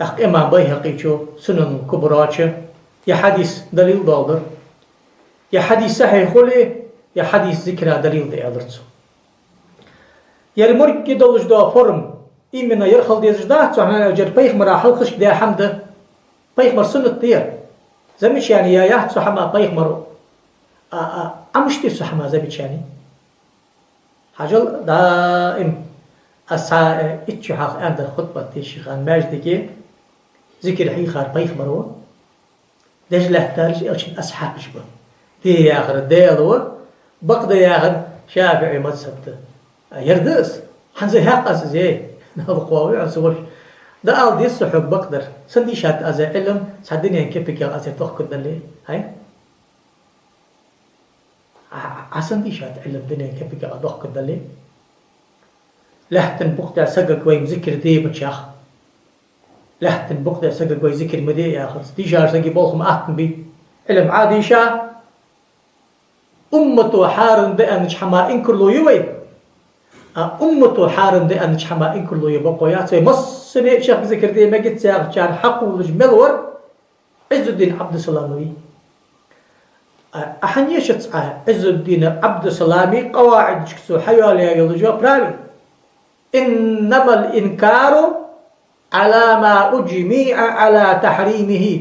أخ إما بيهقي شو سنن كبراتش يا حديث دليل دالدر يا حديث صحيح خولي يا حديث ذكرى دليل دي أدرسو يرمرك دولش دا فرم إيمنا يرخل ديزجدات سوحنا أجر بيخ مراحل خشك دي حمد بيخ مر سنة دير زمش يعني يا يحت سوحما بيخ مرو أمشتي سوحما زمش يعني حاجل دائم أسا إتشو حق أندر خطبة تيشيخان ماجدكي ذكر حيخار بيخ مرو دجله تارج إلشن أصحاب شبه دي يا آخر ديالو بقضي يا آخر شافعي مذهب يردس حنزي حق أسزي نبقوا عصور ده أل دي الصحب بقدر سندي شات أزي علم سادني كيفك يا أزي توخ كدلي هاي عسندي شات علم دنيا كيفك يا توخ كدلي لحتن بقطع سقق ويم ذكر دي بتشاخ لحتن بقطع سقق وي ذكر مدي يا أخر دي شار سقي بولهم أحكم بي علم عادي شا أمته حارن بأن حما إنكر له يوي أمته حارن بأن حما إنكر له يبقى يا مصنع شيخ ذكر دي ما قلت ساق كان حقه ملور عز الدين عبد السلامي أحن يشت عز الدين عبد السلامي قواعد شكسو حيالي يلجوا براوي إنما الإنكار على ما أجمع على تحريمه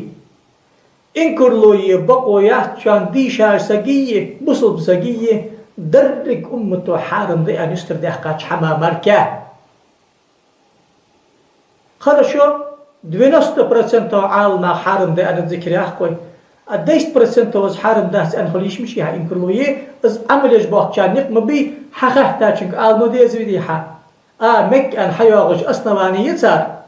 إنكر له يبقى يحشان دي شار سقية بصل سقية درك أمته حارم ذي أن يستر ديحكاش حما ماركا خلشو 90% عالم حارم ذي أن الذكر يحكوي 10% وز حارم ده أن خليش مشي ها إنكر له إز عمل يجبه كان يقم بي حقه تاچنك عالم دي زويدي حا مك أن حيواغش أصنواني يتسار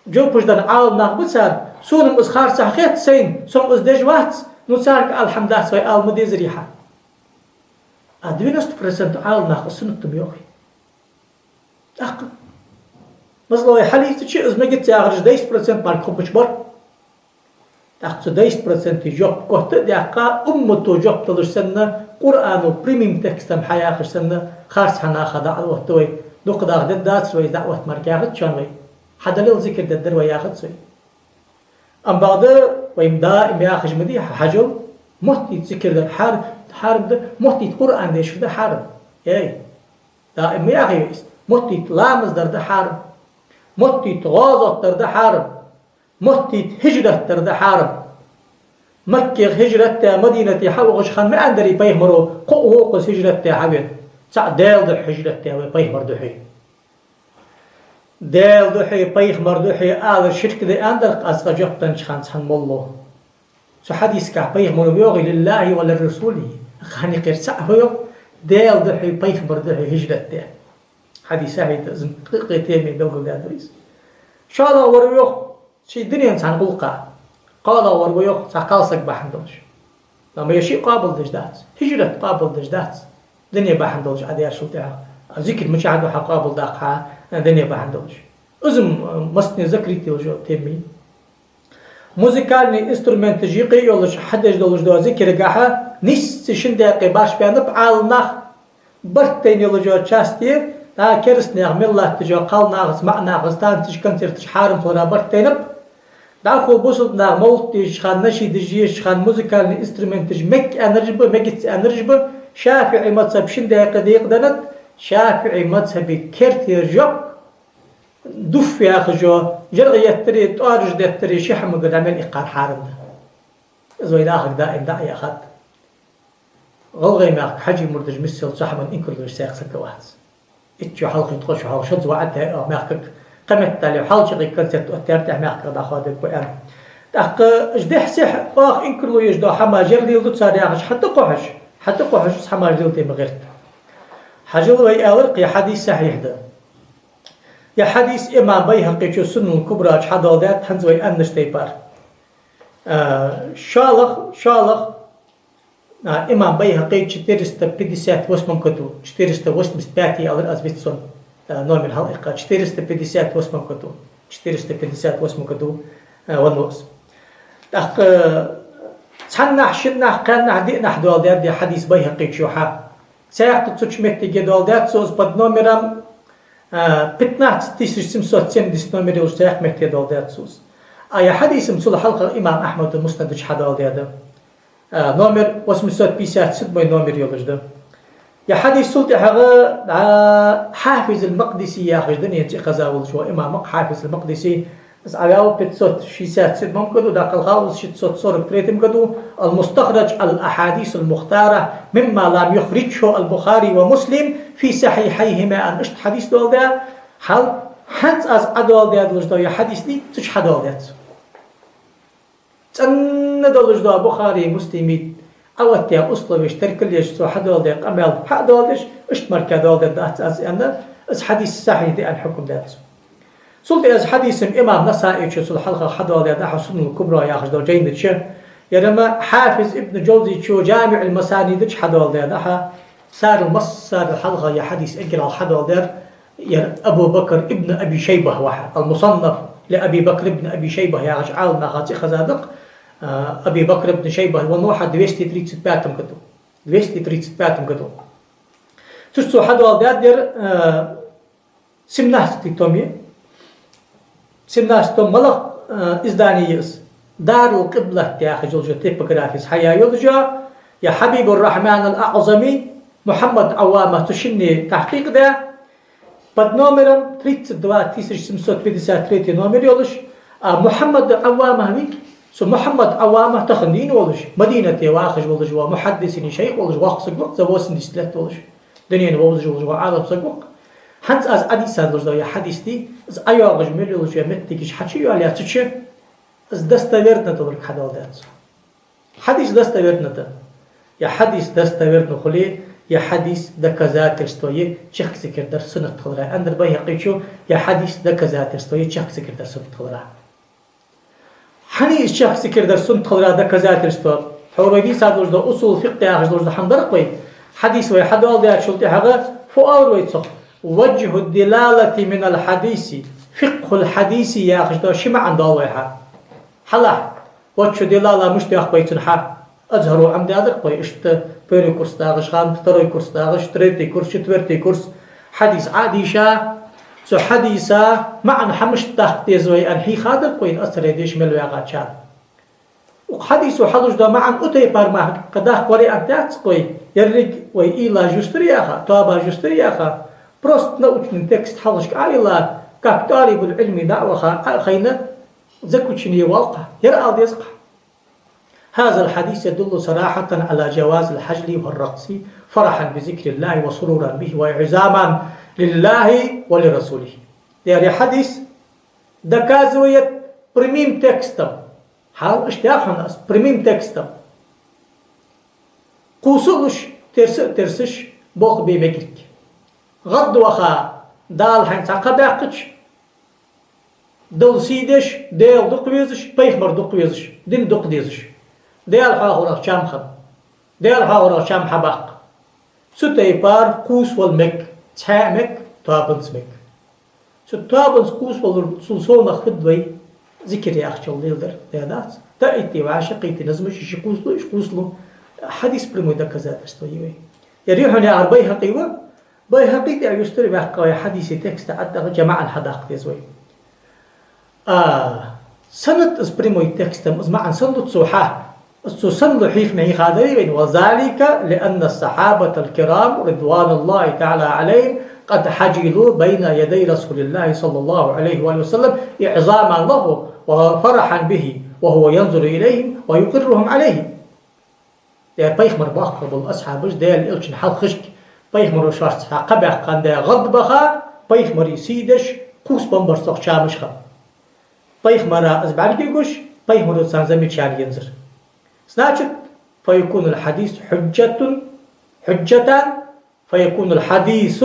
جو بجدن عالم ناق بتسار سونم از خار سحقيت سين سوم از دجوات نصارك الحمد لله سوي آل مديز ريحة 90% عالم ناق السنة تميوخي أقل مثلا حالي تشي از مجد تاغرج 10% مارك خبش بر تاخد 10% جوب كهت دقا أمتو جوب تلش سنة قرآن و بريميم تكستم حياخش سنة خارس حنا خدع الوقتوي دوق داغ دات سوي دعوة ماركاغت شانوي حدا لو ذكر ددر وياخد سوي أم بعد ويم دائم ياخج مدي حجل محتي ذكر ده حارب ده محتي قرآن ده شو ده حارب إيه دائم ياخج محتي لامز ده حارب محتي غازة ده حارب محتي هجرة ده حارب مكة هجرة مدينة حوغش خان ما أندري بيه مرو قوقس هجرة حبيت سعدال ده هجرة بيه مردوحي دال دوحي بيخ مردوحي آل شرك دي أندر أسقى جبتن شخان سحن مولو سو حديث كع بيخ مرويوغي لله وللرسوله خاني قير سعهو دال دوحي بيخ مردوحي هجرت دي حديث هاي تزم قيتين من دوغو قادويس شاء الله ورويوغ شي دنيا انسان قلقا قال ورويوغ ساقالسك بحندوش لما يشي قابل دجدات هجرت قابل دجدات دنيا بحندوش عديا شو تعا ذكر مش عدو حقابل داقها دنيا بحندوش أزم مصني ذكريتي وجو تيمي موزيكالني انسترومنت جيقي يولش حدش دولش دو ذكر قاحة نيس شندقي باش بيانب عالناخ برتين يولجو تشاستي تا كرسني الله تجو قال ناغس مع ناغس تان تش كنتر تش حارم خورا برتينب داخو بوصل نا مولتيش خان نشي دجيش خان موزيكالني انسترومنت مك انرجب مكت انرجب شافعي مذهب شندقي ديق دنت شافعي مذهبي كرتير جوب دف يا خجو جرغي يتري تارج يتري شحم قدامين إقار حارم إذا إلهك دائم داعي أخذ غلغي ماك حجي مردج مسل صحبا إن كل غير سيق سكة واحد إتشو حلقي تخش وحاو شدز وعدها ماك قمت تالي وحال شغي كنسيت وأتارتح ماك قد أخواتك بقام تاق جديح سيح باخ إن كل يجدو حما جرلي ودو تساري أخش حتى قوحش حما جرلي مغيرت حجل وي أورق يا حديث صحيح ده يا حديث إمام بيهقي شو سنن الكبرى حدادات هنزوي أنشتي بار شالخ إمام بيهقي 450 واسمن كتو 480 على أزبيتسون نوع من الحلقة 450 واسمن كتو 450 واسمن كتو ونوس أخ تحنح شنح قنح دينا حدادات دي حديث بيهقي شو حا سيحت تشمت جدالات سوز بد نومرام 15770 نومري وسيح مت جدالات سوز آية حديث مسؤول حلقة إمام أحمد المسند حدا هذا نومر واسم سوت بيسات ست بين نومر يولجده يا حديث سلطة حافظ المقدسي يا أخي دنيا تخزاول شو إمام حافظ المقدسي بس علاوة بتصوت شيسات ست ممكن داخل الخاوس شيت صوت صور كريتم كدو المستخرج الأحاديث المختارة مما لم يخرجه البخاري ومسلم في صحيحيهما عن إشت حديث دول ده حال حنت از أدول ده دولش ده يا حديث دي تش حدول ده تن دولش ده بخاري مسلمي أوتيا أصله يشترك ليش سو حدول ده قمل حدول ده إشت مركز دول ده از أنا از حديث صحيح ده الحكم ده سلطة از حديث إمام نسائي شو الحلقة حدول ده حسن الكبرى يا أخي دو جيد شو يرمى حافظ ابن جوزي شو جامع المسانيد حدول ده صار الحلقة يا حديث اقرا الحدول ده يا أبو بكر ابن أبي شيبة واحد المصنف لأبي بكر ابن أبي شيبة يا رجعال ناقاتي خزادق أبي بكر ابن شيبة والنوحة 238 كتب 238 كتب تشتو حدول ده دير سمناستي تومي سمناستي ملق إزدانيس دار القبلة يا أخي جلجة تيبوغرافيس حيا يلجا يا حبيب الرحمن الأعظمي محمد عوامة تشني تحقيق ده بد نومرم 32 نومر يولش محمد عوامة هني سو محمد عوامة تخنين ولش مدينة واخج ولش ومحدثني شيخ ولش واخصق وقت زواسن ديستلت ولش دنيا ولش وعالم صقوق حنت از حديث هذا يا حديث دي از ايوغ جميل ولش متكش حكي على تشي از دستورنا تدرك حدادات حديث دستورنا يا حديث دستورنا خلي يا حديث دكذاكر ستوي شخص سكر در سنة خضراء عند البيهقي شو يا حديث دكذاكر ستوي شخص سكر در سنة خضراء حني الشخص سكر در سنة خضراء دكذاكر ستوي حوريدي سادوش ده أصول فقه أخذ ده حندرق بي حديث وي حدال ده شلتي حاجة فؤال ويتصح وجه الدلالة من الحديث فقه الحديث يا أخذ ده شمع عند الله حلا وجه دلالة مش تأخذ بيتنحا أظهروا عمد هذا قوي إشت بيري كورس داغش خام تروي كورس داغش تريتي كورس شتورتي كورس حديث عادي شا سو حديثا معنى حمش تحت زوي أنحي خادر قوي أثر ديش ملوي عقاد وحديث وحدوش دا معن أتي بارما قداخ قوري أبدات قوي يرق وي إيلا جستري أخا توابا جستري أخا بروست نوچن تكست حلشك آيلا كاك طالب العلم دعوة خينا زكوشني والقة يرأى ديسقه هذا الحديث يدل صراحة على جواز الحجل والرقص فرحا بذكر الله وسرورا به وإعزاما لله ولرسوله. يعني حديث دكازوية بريميم تكستم حال اشتياق الناس بريميم تكستم قوسوش ترسش بوق بيمكلك غد وخا دال حين تعقباقش دل سيدش ديل دقويزش بيخبر دقويزش دين دق ديزش ديال حاورا شامخم ديال حاورا شام حباق ستة بار قوس والمك تامك طابنس مك ستابنس قوس والسلسون خدوي ذكر يا أخي الليلدر ديادات تأتي وعاشقيتي نزمش إيش قوسلو إيش قوسلو حديث برمو دا كذا تستويوي يريحني على بيهقي بيهقي دا يستري بحقا حديثي تكست عدا جماعة الحداق ديزوي سنة اسبريمو تكستم اسمعن سنة صوحة السوسن حيخ معي خادرين وذلك لأن الصحابة الكرام رضوان الله تعالى عليهم قد حجلوا بين يدي رسول الله صلى الله عليه وآله وسلم إعظاما له وفرحا به وهو ينظر إليهم ويقرهم عليه. Der بيخمر باخ بالأصحابش ده الإلشن حال خشك بيخمر شوارت قبح قان ده غض بخا بيخمر يسيدش قوس بمبر صخ شامش خا بيخمر أزبعل كيكوش بيخمر سانزمي شان ينظر. Значит, فيكون الحديث حجة فيكون الحديث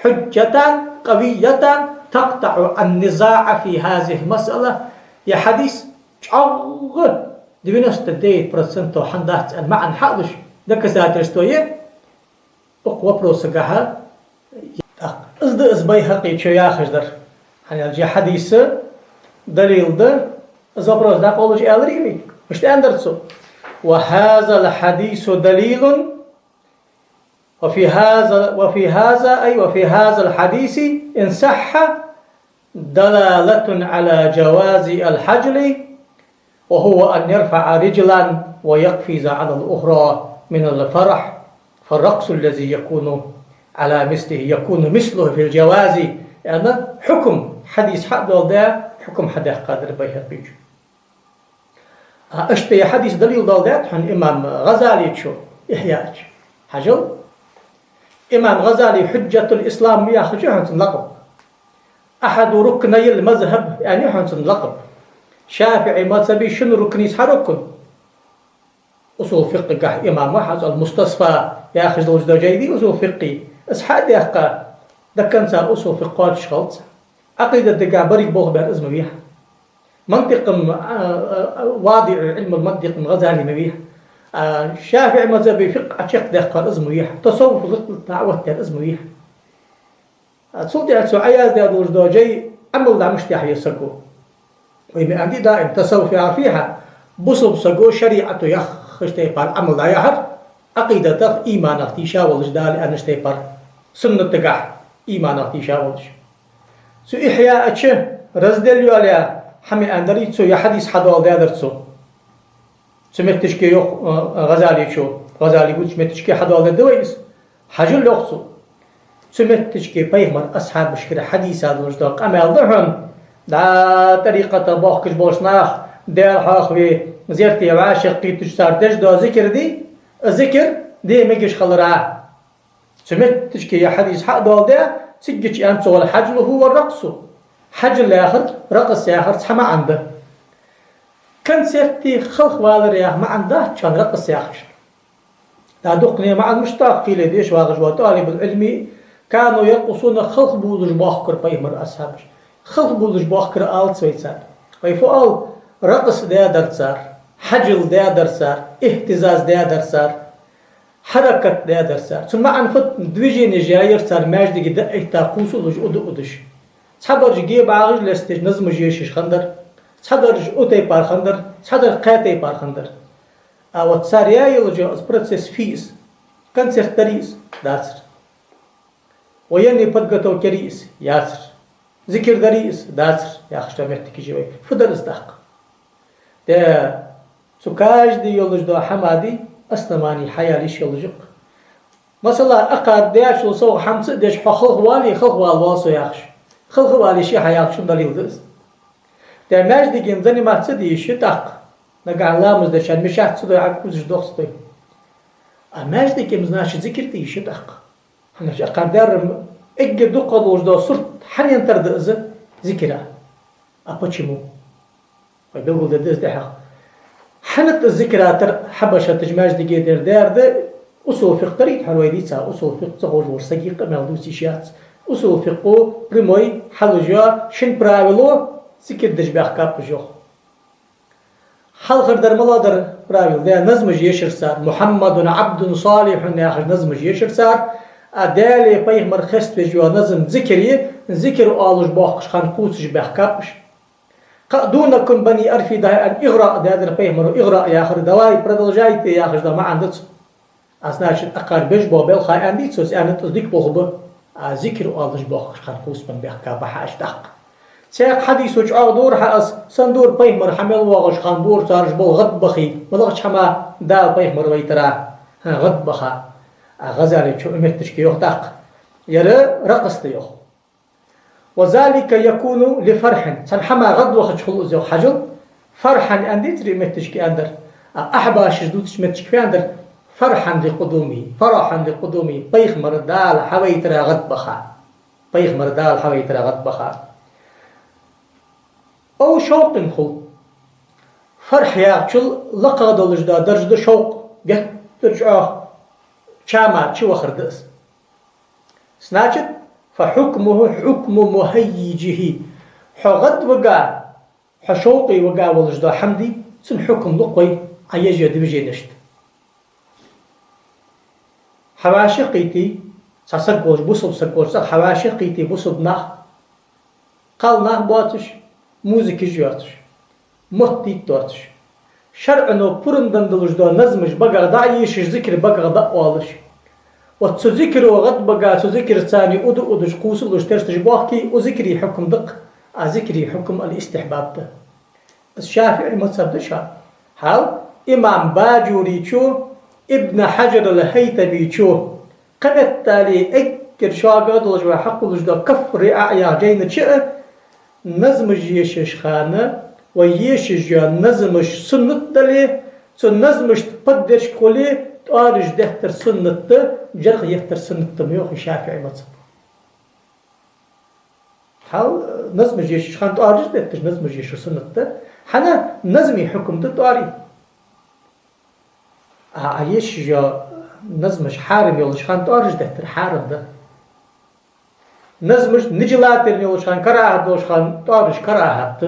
حجة قوية تقطع النزاع في هذه المسألة. يا حديث شعوغ 98% حندات المعنى حادش دكزاتر استوية أقوى بروسقها إزد بيهقي شو ياخذ در يعني حديث دليل در إذا بروز دا قولش ألريمي مش تندرسو وهذا الحديث دليل وفي هذا الحديث إن صح دلالة على جواز الحجر، وهو أن يرفع رجلا ويقفز على الأخرى من الفرح، فالرقص الذي يكون على مثله يكون مثله في الجواز. يعني حكم حديث حق دولدا حكم حديث قادر بيهقيج اشتي حديث دليل دولدات حن إمام غزالي شو إحياج حجل إمام غزالي حجة الإسلام ياخذ حنسن لقب أحد ركني المذهب يعني حنسن لقب شافعي مذهبي شنو ركني ركن أصول فقه إمام واحد المستصفى ياخذ وجد جيدي أصول فقه أصحاب ياخذ دكان أصول فقه شغلت عقيدة دقا بريق بوغ بير إزم بيها منطق واضع علم المنطق غزالي مبيها شافعي مذهبي فقه أشيخ دقا إزم بيها تصوف غطل تعوث دير إزم بيها صوتي على سعياز دير وجد جي عمل دا مشتاح يسقو ويمي عندي دائم تصوف يعرفيها بصب سقو شريعته يخشتيبار عمل دا يحر عقيدة إيمان اختيشا والجدال أنشتيبار سنة تقع إيمان اختيشا والج سو إحياء أتشه رزدل يوليا حمي أندري سو يحديث حدوال دادر سو سمتشكي غزالي شو غزالي قلت سمتشكي حدوال دادويس حجل لغسو سمتشكي بيغمر أصحاب بشكرة حديثة الوجداق أمال ضحن دا طريقة باخكش بوشناخ دير حاخوي زيرتي وعاشق قيتش سار دجدو ذكر دي الذكر دي ميجش خلرا سمتشكي يا حديث حدوال دا سجج أمسو والحجل هو الرقص حجل الآخر رقص آخر ما عنده كان سيرتي خلق والرياح ما عنده كان رقص آخر تعدقني مع المشتاق في لديش واغج وطالب العلمي كانوا يرقصون خلق بولج باخكر بيمر أصحابش خلق بولج باخكر آل سويتسار ويفعل رقص دا درسار حجل دا درسار اهتزاز دا درسار حركة دا درسار ثم عنفت دويجي نجاير صار ماجدي دقي تاقوس ودج ودش صدر جي باغج لستج نظم جيش خندر صدر اوتي بار خندر صدر قاتي بار خندر او تصاريا يلجو بروسيس فيس كانسر تريس داسر ويني بدغتو كريس ياسر ذكر دريس داسر يا خشتا مرتكي جوي فدر استحق ده سكاج دي يلجو حمادي أسلماني حياليش يلجق مثلا أقعد دياش وصو حمس ديش خلق والي خلق والواسو ياخش خلق والي شي حياخشون دليل دز ده ماجدي جنزاني ما تصدي يشتاق نقع لامز دشان مشاهد صدو يعكوزش دوستوي ماجدي كمزناش ذكر دي يشتاق هنش أقعد دار اجي دوقة دوش صرت حنين ترد إذا ذكرها أبوشيمو ويبقوا دز ده حق حنت الذكرى حبشة تجماج دقي دار ده أصول فقه طريق حلويديتها أصول فقه تغوج ورسقيق مالدوسي شيات أصول فقه برموي حلوجا شن براولو سكت دج بأحكاب بجوخ حل خردر ملادر براول ده نظم جيشر سار محمد عبد صالح ياخذ نظم جيشر سار أدالي بيغمر خست بجوا نظم ذكر آلوش باخش خان قوسش بأحكابش دونكم بني أرفي ده أن إغراء ده هذا بيهمرو إغراء يا آخر دواي بدل جايتي يا آخر ده ما عندك أصناش أقار بيجبو بالخاي عندي سوس أنا تصدق بخبر ذكر آلوش باخش خان قوس من بأحكاب حاش دق سياق حديث وجع دور حاس صندور بيهمر حمل واغش خان بور صارش بو غد بخي ملغش حما دال بيهمر ويترا غد بخا غزالي شو أمرتش كي يخدق يرى رقص تيوخ وذلك يكون لفرح سنحما غد وخش خلق زيو حجل فرحا عندي تري متشكي أندر أحباش جدودش متشكي أندر فرحا لقدومي بيخ مردال حويترا غد بخا بيخ مردال حويترا غد بخا أو شوق خل فرح ياكل لقى دولج دا درجة شوق جه ترجع شاما شو خردس سناجد فحكمه حكم مهيجه حغد وقع حشوقي وقع ولجدا حمدي سن حكم لقوي عيجي دبجي نشت حواشقيتي ساسقوش بوصل سقوش حواشقيتي بوصل نخ قال نخ باتش موزيكي جواتش مهتي تواتش شرعنو پرندن دلجدا نظمش بقى دعيش ذكر بقى دقوالش وتذكر وغد بقى تذكر ثاني أدش قوس الوش ترتج باقي وذكري حكم دق ذكري حكم الاستحباب ده الشافعي مذهب ده حال إمام باجوري شو ابن حجر الهيثمي شو قمت تالي اكر شاقد وجوه حق وجوه كفر اعيا جين شئ نظمج يشش خانه ويشش نظمش سنة دلي نظمش تقدرش كولي تارج دهتر سنة جرغ يهتر سنة ميوخي شافعي مذهب حال نظمج يشش خان تارج دهتر نظمج يشش سنة حنا نظمي حكم تاري عيش جا نظمش حارم يولش خان تارج دهتر حارم ده نظمش نجلات يولش خان كراهت يولش خان تارج كراهت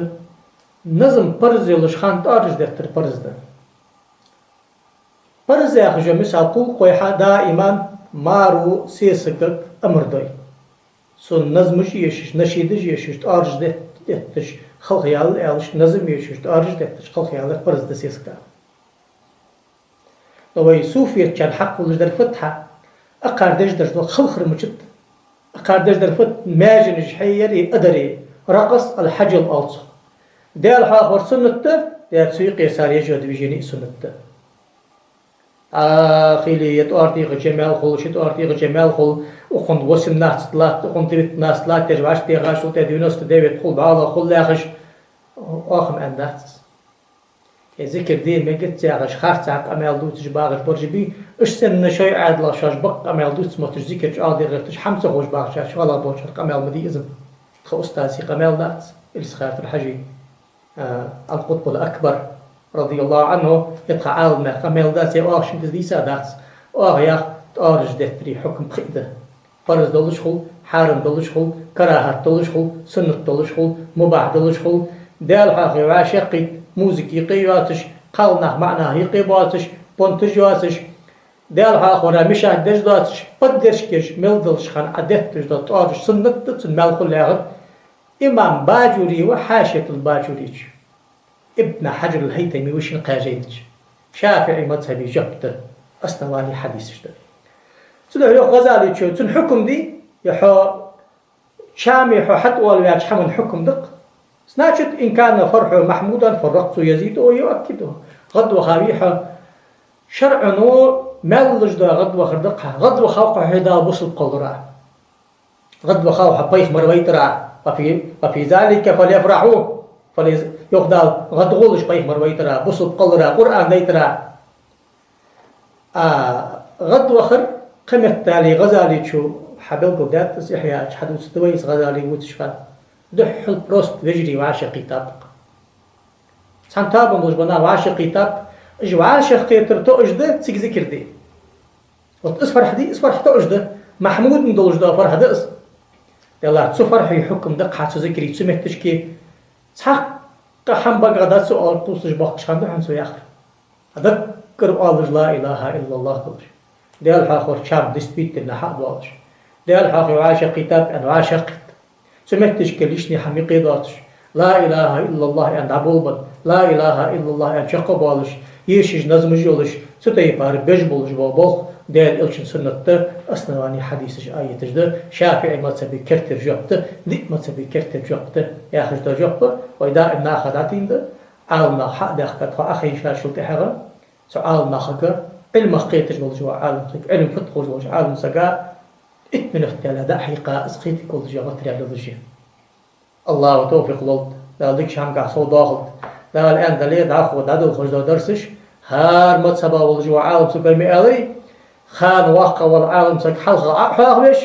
نظم فرز يولش خان تارج دهتر فرز ده فرز يا أخي مثال قول قويحة دائما مارو سيسكك أمر دوي سون نظمش يشش نشيدش يشش تارج دهتش خلق يال يالش نظم يشش تارج دهتش خلق يال فرز ده سيسكك وي صوفية كان حق ولج در فتحة أقاردش در خلق رمجت أقاردش در فت ماجن جحيري أدري رقص الحج الألص ديال حاخر سنة ديال سويق يسار يجود بيجيني سنة خيلي يتوارتيغ جمال خل شتوارتيغ جمال خل وخند وسم ناس لا وخند تبت ناس لا تجواش تيغاش وتدينوس تديت خل بعلا خل لاخش آخم أنداس ذكر دين ما قلت ياغش خارتاك أمال دوتش باغش برجبي إيش سن شيء عادل شاش بق أمال دوتش ما تذكر عادي غيرتش حمسة خوش باغش ولا بوشر أمال مدي إذن خأستاذي أمال نات السخارة الحجي القطب الأكبر رضي الله عنه يتقى عالمة أمال دات يواغش تزدي سادات واغيا تارج دهتري حكم خيدة فرز دولش خل حارم دولش خل كراهات دولش خل سنة دولش خل مباح دولش خل دال حاخي وعاشقي موسيقى قيواتش قالنا معناه يقيباتش بونتجواتش دالها خورا مشاهدش داتش قدرش كيش ملدلش خان عدتش دات آرش سنت مال خلاغ إمام باجوري وحاشية الباجوريش ابن حجر الهيثمي وشن قاجيدش شافعي مذهبي جبت أصنواني حديثش ده سنة يو غزالي شو تن حكم دي يحو شامي يحو حتى والوياج حمن حكم دق سناشت إن كان فرحه محمودا فالرقص يزيد ويؤكده غد وخابيحه شرع نور ملج دا غد وخردقها غد وخوقه هدا بصل قدرة غد وخوقه بيخ مرويترا وفي ذلك فليفرحوا يخدال غد غولش بيخ مرويترا بصل قدرة قرآن نيترا غد وخر قمت تالي غزالي شو حبل قدات تسيحيا حدوث دويس غزالي وتشفى دح البروست وجري وعاشق كتاب سانتاب مش بنا وعاشق كتاب اج وعاشق كتر تو اجده تسك ذكر دي وتس فرح دي اس فرح تو اجده محمود من دولج ده فرح ده اس يلا تسو فرح يحكم دق حات ذكري تسمحتش كي صح قحم بغداد سؤال توسج باقش خند حنسو ياخر اذكر الله لا اله الا الله دولج ديال حاخر شاب ديسبيت النحاء دولج ديال حاخر وعاشق كتاب ان وعاشق سمعتش كليشني حميقي داتش لا إله إلا الله أن عبولبن لا إله إلا الله أن شقبالش يشج نظم جولش ستي بار بجبولش بابوخ ديال إلشن سنة أصنواني حديثش آيتش ده شافعي مذهبي كرتر جبت دي مذهبي كرتر جبت ياخش ده جبت وإذا إنا خداتين ده عالنا حق ده خدت أخي شاشل تحرى سو عالنا خقا علم خقيتش بولش وعالم خق علم فتقوش بولش عالم سقا اتمن اختيال هذا حقيقة اسقيتي كل جا غطري على الوجه الله توفيق لولد لا ديك شام قاع صو داخل لا الآن دليل داخل دادل خرج درسش هار متصبا والجوا عالم سكر مئالي خان واقع والعالم سك حلقة حاغش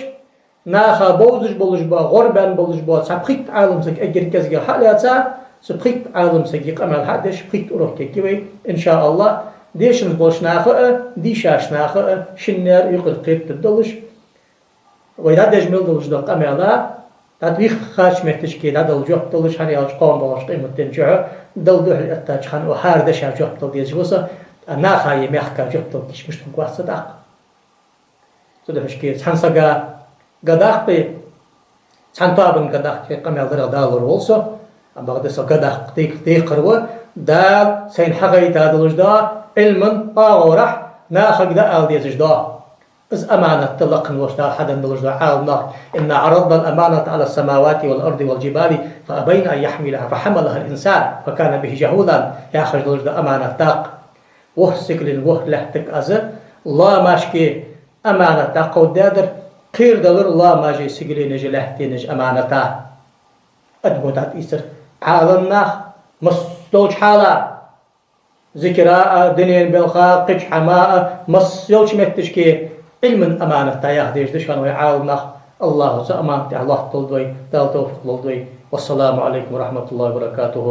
ناخا بوزج بولج با غربان بولج با سبخيت عالم سك اجر كزغ حالتا سبخيت عالم سك يقمل حدش بخيت روح كيوي ان شاء الله ديشن بولش ناخا ديشاش ناخا شنر يقر قيت الدلش وإذا دجمل دلش دق أملا تدويخ خاش محتش كي دل جوب دلش هني أج قام باش قيمة تنجع دل ده الأتاج خان وحار دش جوب دل ديجوسا أنا خاي مخكا جوب دل كش مش تقوى صدق صدقش كي سانسا قداخ بي سانتابن قداخ كي قمل در دالر ولسو أما قد سو قداخ ديق قروة دال سين حقي دلش دا علما باورح ناخد دا أل ديجش دا إذ أمانة تلقن وشدا حدا نلجدا عالنا إن عرضنا الأمانة على السماوات والأرض والجبال فأبين أن يحملها فحملها الإنسان فكان به جهولا ياخذ نلجدا أمانة تاق وه سكلين وه لحتك أزر الله ماشكي أمانة تاق ودادر قير دلر الله ماجي سكلين جلحتي نج أمانة تاق أدمودات إسر عالنا مستوج حالا ذكراء دنيا بالخا قج حماء مصيلش متشكي علم أمانة تايا ديش دشان ويعاوننا الله سأمان الله تلدوي تل توفق للدوي والسلام عليكم ورحمة الله وبركاته.